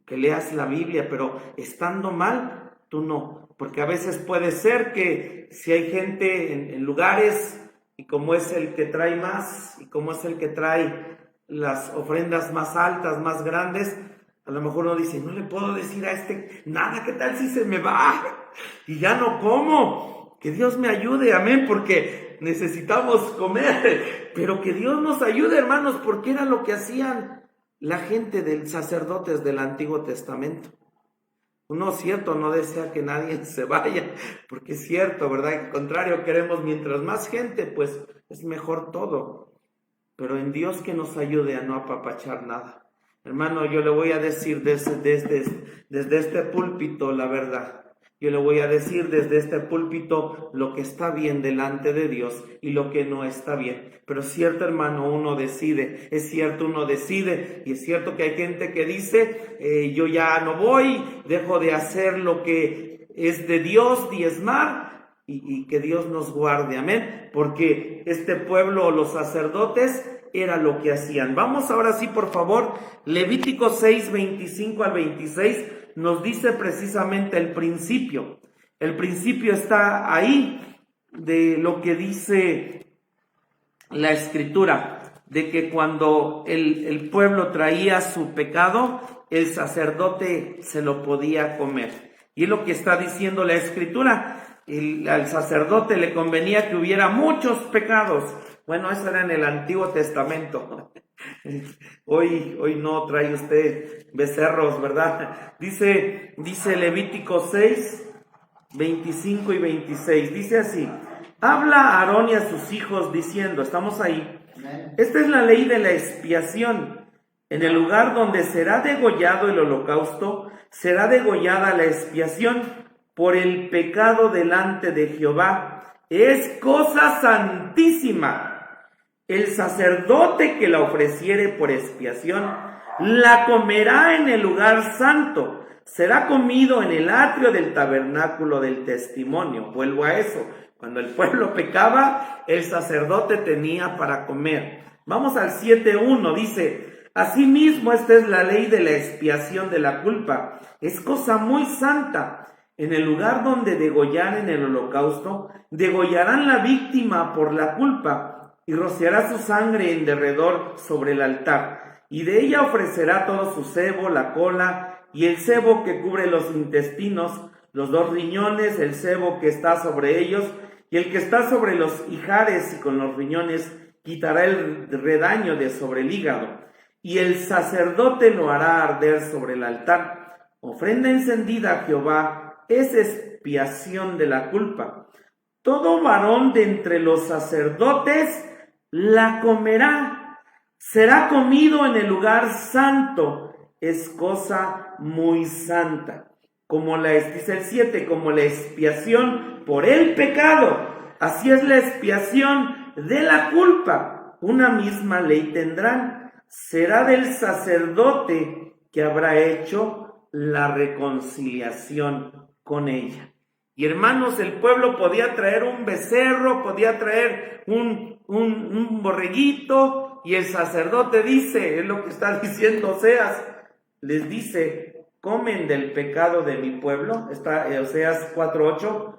Que leas la Biblia, pero estando mal, tú no. Porque a veces puede ser que si hay gente en lugares, y como es el que trae más, y como es el que trae las ofrendas más altas, más grandes, a lo mejor uno dice, no le puedo decir a este nada, ¿qué tal si se me va? Y ya no como. Que Dios me ayude, amén, porque necesitamos comer. Pero que Dios nos ayude, hermanos, porque era lo que hacían la gente de sacerdotes del Antiguo Testamento. Uno, cierto, no desea que nadie se vaya, porque es cierto, ¿verdad? Al contrario, queremos mientras más gente, pues es mejor todo. Pero en Dios que nos ayude a no apapachar nada. Hermano, yo le voy a decir desde este púlpito la verdad. Yo le voy a decir desde este púlpito lo que está bien delante de Dios y lo que no está bien. Pero es cierto, hermano, uno decide, es cierto, uno decide, y es cierto que hay gente que dice, yo ya no voy, dejo de hacer lo que es de Dios, diezmar, y que Dios nos guarde, amén, porque este pueblo, los sacerdotes, era lo que hacían. Vamos ahora sí, por favor, Levítico 6, 25 al 26, nos dice precisamente el principio. El principio está ahí de lo que dice la Escritura, de que cuando el pueblo traía su pecado, el sacerdote se lo podía comer. Y es lo que está diciendo la Escritura. Al sacerdote le convenía que hubiera muchos pecados. Bueno, eso era en el Antiguo Testamento. Hoy no trae usted becerros, ¿verdad? Dice Levítico 6, 25 y 26. Dice así: habla a Aarón y a sus hijos diciendo, estamos ahí, esta es la ley de la expiación. En el lugar donde será degollado el holocausto, será degollada la expiación por el pecado delante de Jehová. Es cosa santísima. El sacerdote que la ofreciere por expiación, la comerá en el lugar santo. Será comido en el atrio del tabernáculo del testimonio. Vuelvo a eso. Cuando el pueblo pecaba, el sacerdote tenía para comer. Vamos al 7:1, dice: asimismo, esta es la ley de la expiación de la culpa. Es cosa muy santa. En el lugar donde degollaren el holocausto, degollarán la víctima por la culpa, y rociará su sangre en derredor sobre el altar. Y de ella ofrecerá todo su sebo, la cola, y el sebo que cubre los intestinos, los 2 riñones, el sebo que está sobre ellos, y el que está sobre los ijares, y con los riñones quitará el redaño de sobre el hígado. Y el sacerdote lo hará arder sobre el altar. Ofrenda encendida a Jehová es expiación de la culpa. Todo varón de entre los sacerdotes la comerá. Será comido en el lugar santo. Es cosa muy santa. Dice el 7, como la expiación por el pecado, así es la expiación de la culpa. Una misma ley tendrán. Será del sacerdote que habrá hecho la reconciliación con ella. Y hermanos, el pueblo podía traer un becerro, podía traer un borreguito, y el sacerdote dice, es lo que está diciendo Oseas, les dice, comen del pecado de mi pueblo, está Oseas 4:8,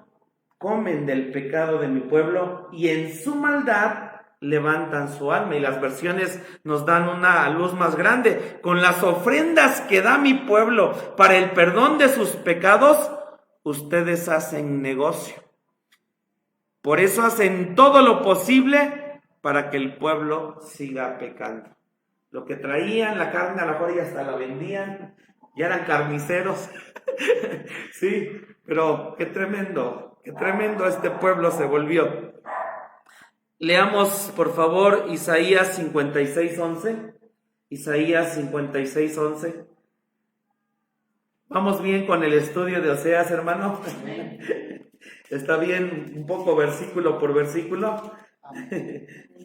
comen del pecado de mi pueblo, y en su maldad levantan su alma. Y las versiones nos dan una luz más grande. Con las ofrendas que da mi pueblo para el perdón de sus pecados, ustedes hacen negocio. Por eso hacen todo lo posible para que el pueblo siga pecando. Lo que traían, la carne, a la mejor ya hasta la vendían, ya eran carniceros. Sí, pero qué tremendo este pueblo se volvió. Leamos, por favor, Isaías 56:11. Isaías 56:11. ¿Vamos bien con el estudio de Oseas, hermano? ¿Está bien un poco versículo por versículo?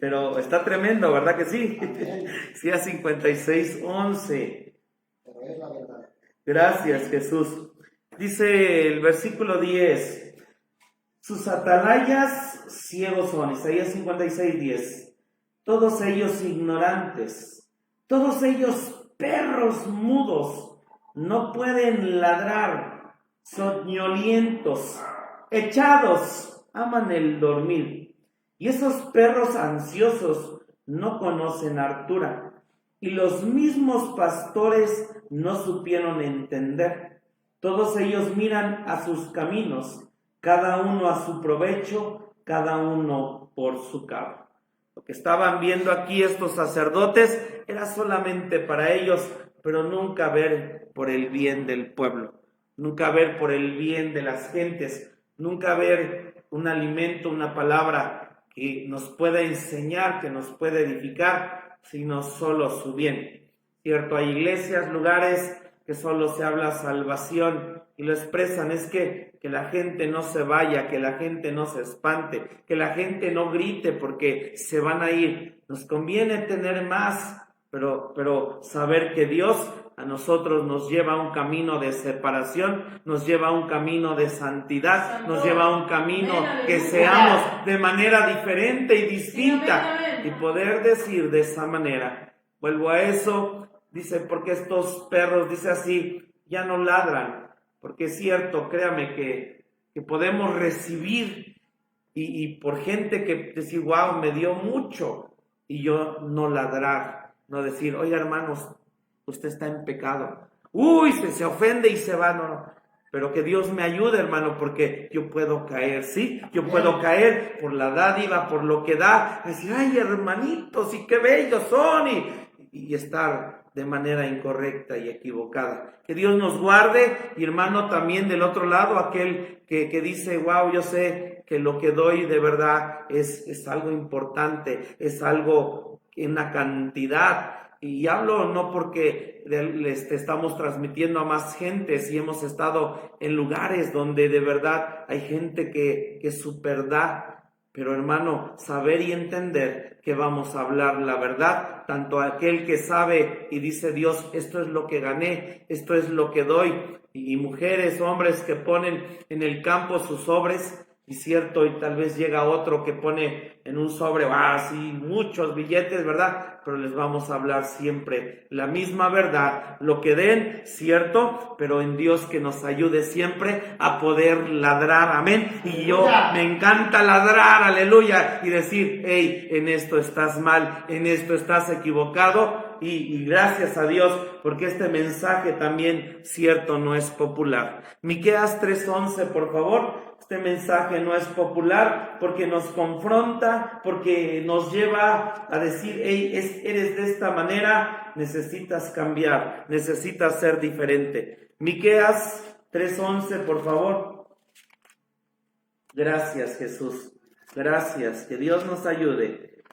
Pero está tremendo, ¿verdad que sí? Isaías 56:11. es la verdad. Gracias, Jesús. Dice el versículo 10, sus atalayas ciegos son, Isaías 56:10, todos ellos ignorantes, todos ellos perros mudos, no pueden ladrar, soñolientos, echados, aman el dormir. Y esos perros ansiosos no conocen hartura, y los mismos pastores no supieron entender. Todos ellos miran a sus caminos, cada uno a su provecho, cada uno por su cabo. Lo que estaban viendo aquí estos sacerdotes era solamente para ellos, pero nunca ver por el bien del pueblo, nunca ver por el bien de las gentes, nunca ver un alimento, una palabra que nos pueda enseñar, que nos pueda edificar, sino solo su bien. Cierto, hay iglesias, lugares que solo se habla salvación y lo expresan, es que la gente no se vaya, que la gente no se espante, que la gente no grite porque se van a ir. Nos conviene tener más, pero saber que Dios a nosotros nos lleva a un camino de separación, nos lleva a un camino de santidad, nos lleva a un camino que seamos de manera diferente y distinta y poder decir de esa manera. Vuelvo a eso, dice, porque estos perros, dice así, ya no ladran, porque es cierto, créame que podemos recibir y por gente que decir, wow, me dio mucho, y yo no ladrar, no decir, oiga hermanos, usted está en pecado, uy, se ofende y se va, no, pero que Dios me ayude, hermano, porque yo puedo caer, ¿sí? Yo puedo caer por la dádiva, por lo que da, decir, ay, hermanitos, y qué bellos son, y estar de manera incorrecta y equivocada. Que Dios nos guarde, y hermano, también del otro lado, aquel que dice, wow, yo sé que lo que doy de verdad es algo importante, es algo en una cantidad. Y hablo no porque estamos transmitiendo a más gente, si hemos estado en lugares donde de verdad hay gente que super da, pero hermano, saber y entender que vamos a hablar la verdad, tanto aquel que sabe y dice Dios, esto es lo que gané, esto es lo que doy, y mujeres, hombres que ponen en el campo sus sobres, y cierto, y tal vez llega otro que pone en un sobre, sí, muchos billetes, ¿verdad? Pero les vamos a hablar siempre la misma verdad, lo que den, cierto, pero en Dios que nos ayude siempre a poder ladrar, amén. Y yo me encanta ladrar, aleluya, y decir, hey, en esto estás mal, en esto estás equivocado, y gracias a Dios, porque este mensaje también, cierto, no es popular. Miqueas 3:11, por favor. Este mensaje no es popular porque nos confronta, porque nos lleva a decir, hey, eres de esta manera, necesitas cambiar, necesitas ser diferente. Miqueas 3:11, por favor. Gracias, Jesús. Gracias, que Dios nos ayude.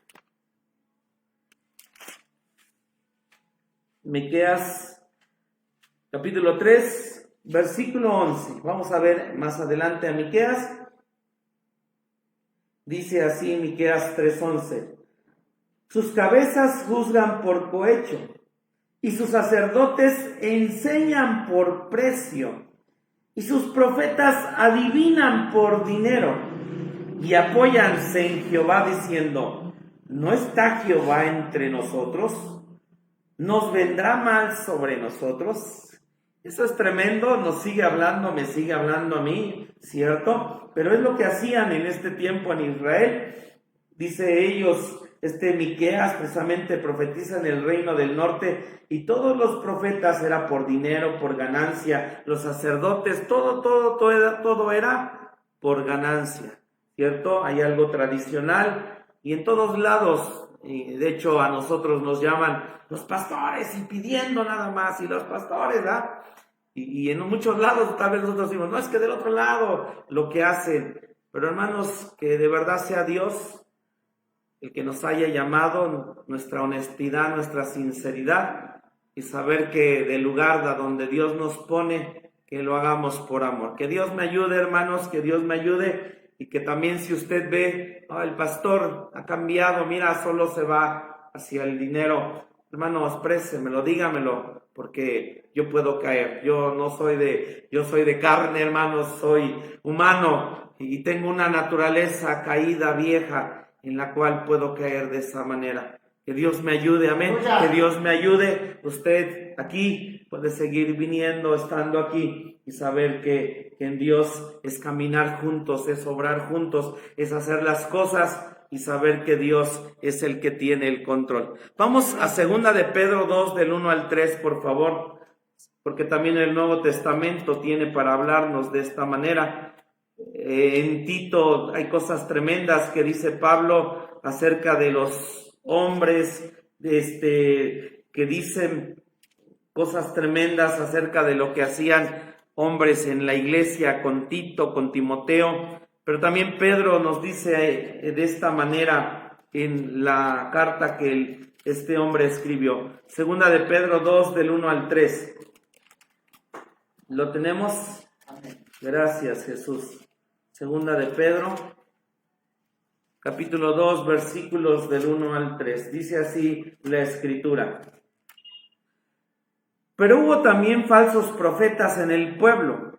Miqueas capítulo 3. Versículo 11, vamos a ver más adelante a Miqueas, dice así Miqueas 3:11, sus cabezas juzgan por cohecho, y sus sacerdotes enseñan por precio, y sus profetas adivinan por dinero, y apóyanse en Jehová diciendo, ¿no está Jehová entre nosotros? ¿Nos vendrá mal sobre nosotros? Eso es tremendo, nos sigue hablando, me sigue hablando a mí, ¿cierto? Pero es lo que hacían en este tiempo en Israel. Dice ellos, Miqueas precisamente profetiza en el reino del norte, y todos los profetas era por dinero, por ganancia, los sacerdotes, todo era por ganancia, ¿cierto? Hay algo tradicional, y en todos lados, y de hecho a nosotros nos llaman los pastores, y pidiendo nada más, y los pastores, ¿verdad? Y en muchos lados tal vez nosotros decimos, no, es que del otro lado lo que hacen, pero hermanos, que de verdad sea Dios el que nos haya llamado, nuestra honestidad, nuestra sinceridad, y saber que del lugar a donde Dios nos pone, que lo hagamos por amor. Que Dios me ayude, hermanos, que Dios me ayude, y que también si usted ve, el pastor ha cambiado, mira, solo se va hacia el dinero, Hermano, exprésemelo, dígamelo, porque yo puedo caer. Yo soy de carne, hermano, soy humano y tengo una naturaleza caída, vieja, en la cual puedo caer de esa manera. Que Dios me ayude, amén. Que Dios me ayude. Usted aquí puede seguir viniendo, estando aquí y saber que en Dios es caminar juntos, es obrar juntos, es hacer las cosas y saber que Dios es el que tiene el control. Vamos a 2 de Pedro 2, del 1 al 3, por favor, porque también el Nuevo Testamento tiene para hablarnos de esta manera. En Tito hay cosas tremendas que dice Pablo acerca de los hombres, que dicen cosas tremendas acerca de lo que hacían hombres en la iglesia con Tito, con Timoteo, pero también Pedro nos dice de esta manera en la carta que este hombre escribió. 2 de Pedro 2, del 1 al 3. ¿Lo tenemos? Gracias, Jesús. 2 de Pedro, capítulo 2, versículos del 1 al 3. Dice así la Escritura. Pero hubo también falsos profetas en el pueblo,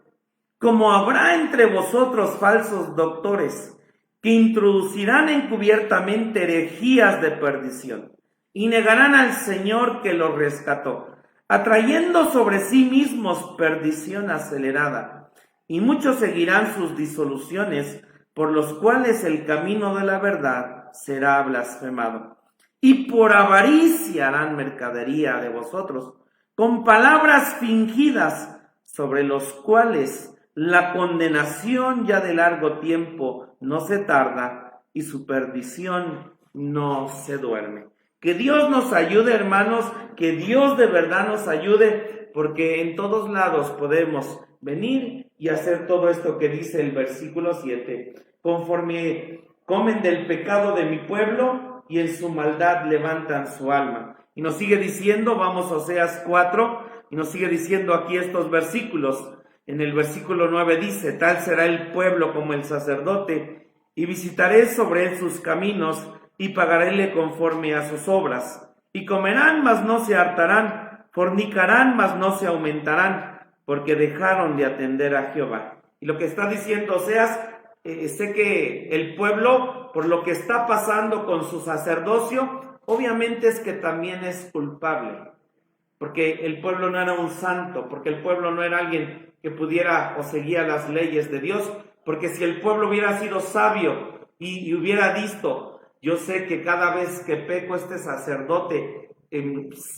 como habrá entre vosotros falsos doctores, que introducirán encubiertamente herejías de perdición, y negarán al Señor que los rescató, atrayendo sobre sí mismos perdición acelerada. Y muchos seguirán sus disoluciones, por los cuales el camino de la verdad será blasfemado. Y por avaricia harán mercadería de vosotros, con palabras fingidas, sobre los cuales la condenación ya de largo tiempo no se tarda y su perdición no se duerme. Que Dios nos ayude, hermanos, que Dios de verdad nos ayude, porque en todos lados podemos venir y hacer todo esto que dice el versículo 7. Conforme comen del pecado de mi pueblo y en su maldad levantan su alma. Y nos sigue diciendo, vamos a Oseas 4, y nos sigue diciendo aquí estos versículos. En el versículo 9 dice, tal será el pueblo como el sacerdote, y visitaré sobre él sus caminos, y pagaréle conforme a sus obras. Y comerán, mas no se hartarán, fornicarán, mas no se aumentarán, porque dejaron de atender a Jehová. Y lo que está diciendo Oseas, sé que el pueblo, por lo que está pasando con su sacerdocio, obviamente es que también es culpable, porque el pueblo no era un santo, porque el pueblo no era alguien que pudiera o seguía las leyes de Dios, porque si el pueblo hubiera sido sabio y hubiera visto, yo sé que cada vez que peco este sacerdote,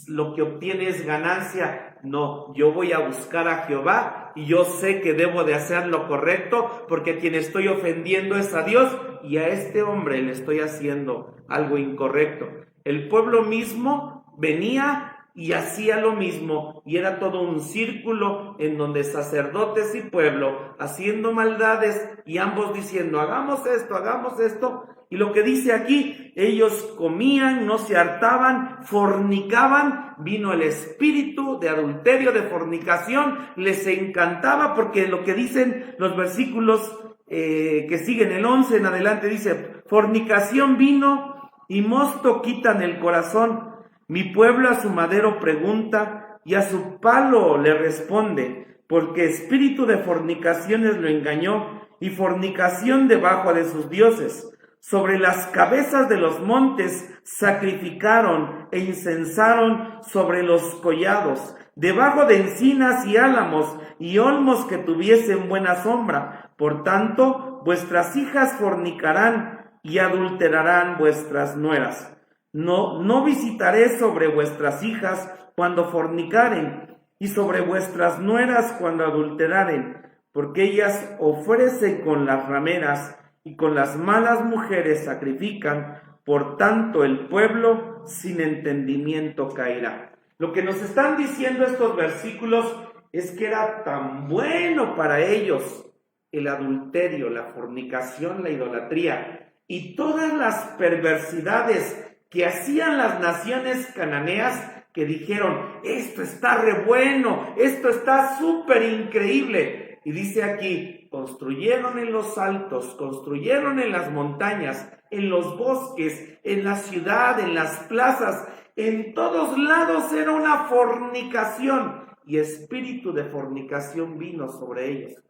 lo que obtiene es ganancia. No, yo voy a buscar a Jehová y yo sé que debo de hacer lo correcto, porque a quien estoy ofendiendo es a Dios y a este hombre le estoy haciendo algo incorrecto. El pueblo mismo venía y hacía lo mismo, y era todo un círculo en donde sacerdotes y pueblo haciendo maldades y ambos diciendo hagamos esto, y lo que dice aquí, ellos comían, no se hartaban, fornicaban, vino el espíritu de adulterio, de fornicación, les encantaba, porque lo que dicen los versículos que siguen el 11 en adelante dice, fornicación vino y mosto quitan el corazón. Mi pueblo a su madero pregunta y a su palo le responde, porque espíritu de fornicaciones lo engañó y fornicación debajo de sus dioses. Sobre las cabezas de los montes sacrificaron e incensaron sobre los collados, debajo de encinas y álamos y olmos que tuviesen buena sombra. Por tanto, vuestras hijas fornicarán y adulterarán vuestras nueras. No visitaré sobre vuestras hijas cuando fornicaren, y sobre vuestras nueras cuando adulteraren, porque ellas ofrecen con las rameras, y con las malas mujeres sacrifican, por tanto el pueblo sin entendimiento caerá. Lo que nos están diciendo estos versículos es que era tan bueno para ellos el adulterio, la fornicación, la idolatría y todas las perversidades que hacían las naciones cananeas, que dijeron, esto está re bueno, esto está súper increíble. Y dice aquí, construyeron en los altos, construyeron en las montañas, en los bosques, en la ciudad, en las plazas, En todos lados era una fornicación, y espíritu de fornicación vino sobre ellos,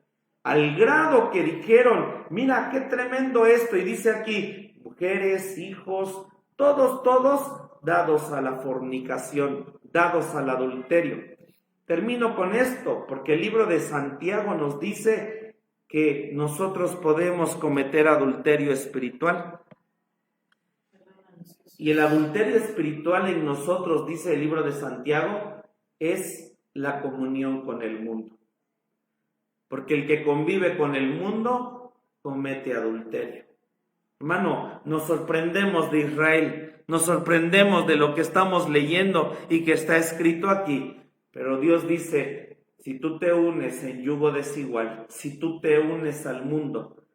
al grado que dijeron, mira qué tremendo esto, y dice aquí, mujeres, hijos, todos dados a la fornicación, dados al adulterio. Termino con esto, porque el libro de Santiago nos dice que nosotros podemos cometer adulterio espiritual. Y el adulterio espiritual en nosotros, dice el libro de Santiago, es la comunión con el mundo. Porque el que convive con el mundo comete adulterio. Hermano, nos sorprendemos de Israel, nos sorprendemos de lo que estamos leyendo y que está escrito aquí. Pero Dios dice, si tú te unes en yugo desigual, si tú te unes al mundo,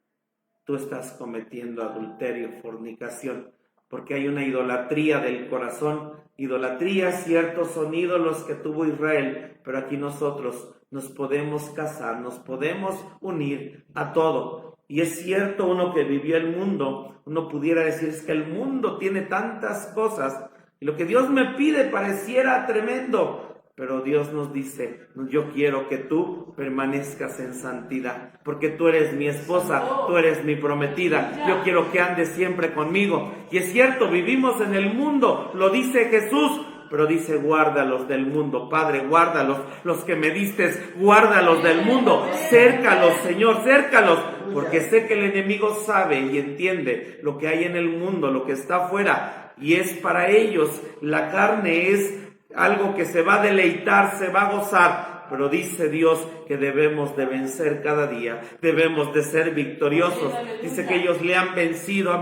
tú estás cometiendo adulterio, fornicación, porque hay una idolatría del corazón. Idolatría, cierto, son ídolos que tuvo Israel, pero aquí nosotros nos podemos casar, nos podemos unir a todo. Y es cierto, uno que vivió el mundo, uno pudiera decir, es que el mundo tiene tantas cosas, y lo que Dios me pide pareciera tremendo, pero Dios nos dice, yo quiero que tú permanezcas en santidad, porque tú eres mi esposa, tú eres mi prometida, yo quiero que andes siempre conmigo. Y es cierto, vivimos en el mundo, lo dice Jesús, pero dice, guárdalos del mundo, Padre, guárdalos, los que me diste, guárdalos del mundo, cércalos, Señor, cércalos, porque sé que el enemigo sabe y entiende lo que hay en el mundo, lo que está afuera, y es para ellos, la carne es algo que se va a deleitar, se va a gozar, pero dice Dios que debemos de vencer cada día, debemos de ser victoriosos. Dice que ellos le han vencido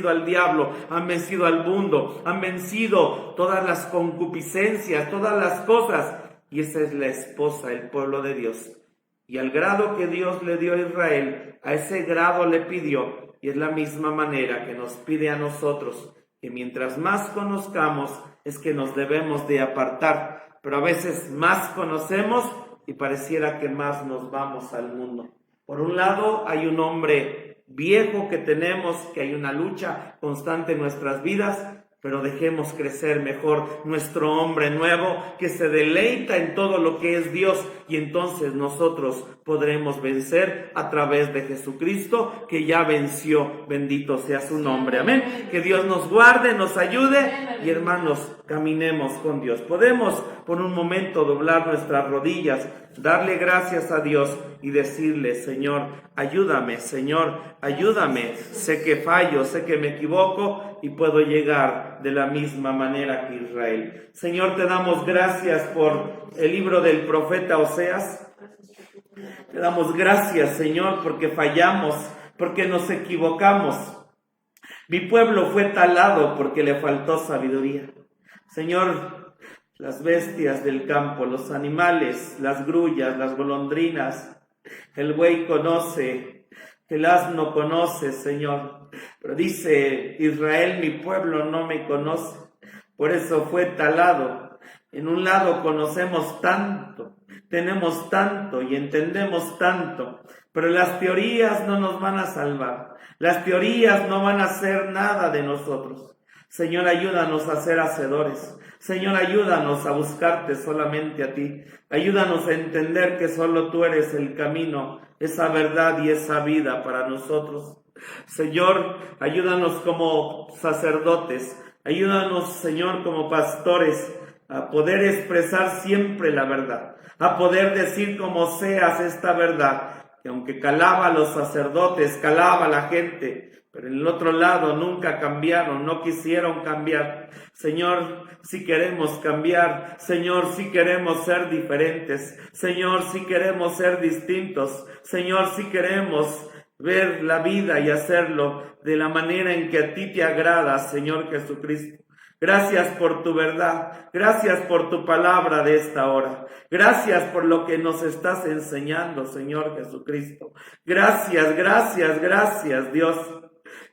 al diablo, han vencido al mundo, han vencido todas las concupiscencias, todas las cosas, y esa es la esposa, el pueblo de Dios. Y al grado que Dios le dio a Israel, a ese grado le pidió, y es la misma manera que nos pide a nosotros, que mientras más conozcamos, es que nos debemos de apartar, pero a veces más conocemos y pareciera que más nos vamos al mundo. Por un lado, hay un hombre viejo que tenemos, que hay una lucha constante en nuestras vidas, pero dejemos crecer mejor nuestro hombre nuevo que se deleita en todo lo que es Dios, y entonces nosotros podremos vencer a través de Jesucristo, que ya venció. Bendito sea su nombre, amén. Que Dios nos guarde, nos ayude, y hermanos, caminemos con Dios. Podemos por un momento doblar nuestras rodillas, darle gracias a Dios y decirle, Señor, ayúdame, Señor, ayúdame. Sé que fallo, sé que me equivoco y puedo llegar de la misma manera que Israel. Señor, te damos gracias por el libro del profeta Oseas. Te damos gracias, Señor, porque fallamos, porque nos equivocamos. Mi pueblo fue talado porque le faltó sabiduría. Señor, las bestias del campo, los animales, las grullas, las golondrinas, el buey conoce, el asno conoce, Señor. Pero dice Israel, mi pueblo no me conoce, por eso fue talado. En un lado conocemos tanto, tenemos tanto y entendemos tanto, pero las teorías no nos van a salvar. Las teorías no van a hacer nada de nosotros. Señor, ayúdanos a ser hacedores. Señor, ayúdanos a buscarte solamente a ti. Ayúdanos a entender que solo tú eres el camino, esa verdad y esa vida para nosotros. Señor, ayúdanos como sacerdotes. Ayúdanos, Señor, como pastores, a poder expresar siempre la verdad, a poder decir como seas esta verdad, que aunque calaba a los sacerdotes, calaba a la gente, pero en el otro lado nunca cambiaron, no quisieron cambiar. Señor, si queremos cambiar, Señor, si queremos ser diferentes, Señor, si queremos ser distintos, Señor, si queremos ver la vida y hacerlo de la manera en que a ti te agrada, Señor Jesucristo. Gracias por tu verdad, gracias por tu palabra de esta hora, gracias por lo que nos estás enseñando, Señor Jesucristo. Gracias, gracias, gracias, Dios.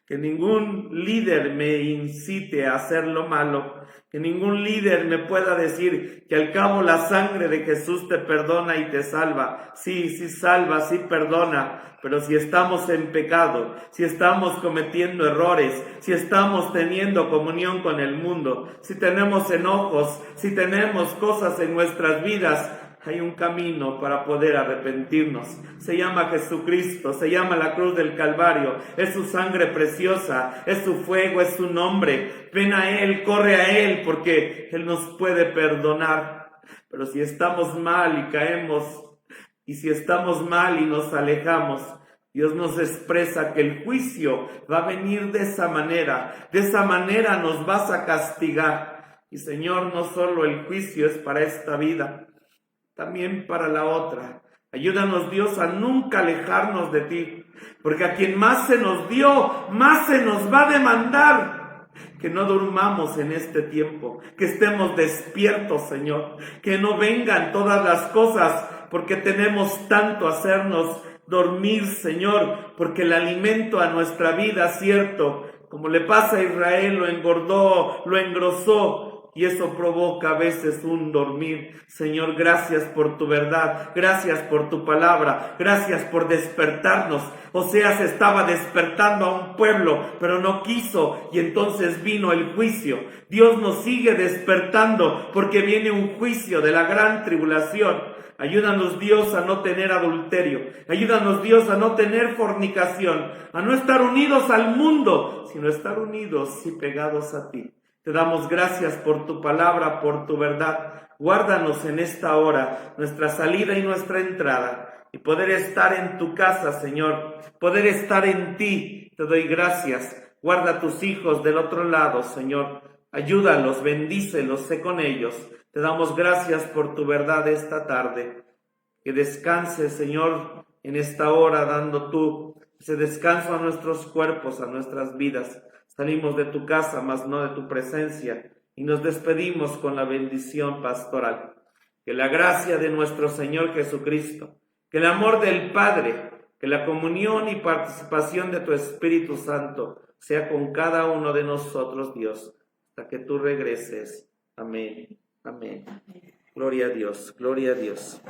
que ningún líder me incite a hacer lo malo, que ningún líder me pueda decir que al cabo la sangre de Jesús te perdona y te salva. Sí, sí salva, sí perdona, pero si estamos en pecado, si estamos cometiendo errores, si estamos teniendo comunión con el mundo, si tenemos enojos, si tenemos cosas en nuestras vidas, hay un camino para poder arrepentirnos. Se llama Jesucristo, se llama la cruz del Calvario. Es su sangre preciosa, es su fuego, es su nombre. Ven a Él, corre a Él, porque Él nos puede perdonar. Pero si estamos mal y caemos, y si estamos mal y nos alejamos, Dios nos expresa que el juicio va a venir de esa manera nos vas a castigar. Y Señor, no solo el juicio es para esta vida, también para la otra. Ayúdanos, Dios, a nunca alejarnos de ti, porque a quien más se nos dio, más se nos va a demandar. Que no durmamos en este tiempo, que estemos despiertos, Señor, que no vengan todas las cosas, porque tenemos tanto hacernos dormir, Señor, porque el alimento a nuestra vida, cierto, como le pasa a Israel, lo engordó, lo engrosó, y eso provoca a veces un dormir. Señor, gracias por tu verdad, gracias por tu palabra, gracias por despertarnos. Oseas estaba despertando a un pueblo, pero no quiso, y entonces vino el juicio. Dios nos sigue despertando porque viene un juicio de la gran tribulación. Ayúdanos, Dios, a no tener adulterio. Ayúdanos, Dios, a no tener fornicación, a no estar unidos al mundo, sino estar unidos y pegados a ti. Te damos gracias por tu palabra, por tu verdad. Guárdanos en esta hora, nuestra salida y nuestra entrada, y poder estar en tu casa, Señor, poder estar en ti. Te doy gracias. Guarda a tus hijos del otro lado, Señor. Ayúdalos, bendícelos, sé con ellos. Te damos gracias por tu verdad esta tarde. Que descanse, Señor, en esta hora, dando tú ese descanso a nuestros cuerpos, a nuestras vidas. Salimos de tu casa, mas no de tu presencia, y nos despedimos con la bendición pastoral. Que la gracia de nuestro Señor Jesucristo, que el amor del Padre, que la comunión y participación de tu Espíritu Santo sea con cada uno de nosotros, Dios, hasta que tú regreses. Amén. Amén. Gloria a Dios. Gloria a Dios.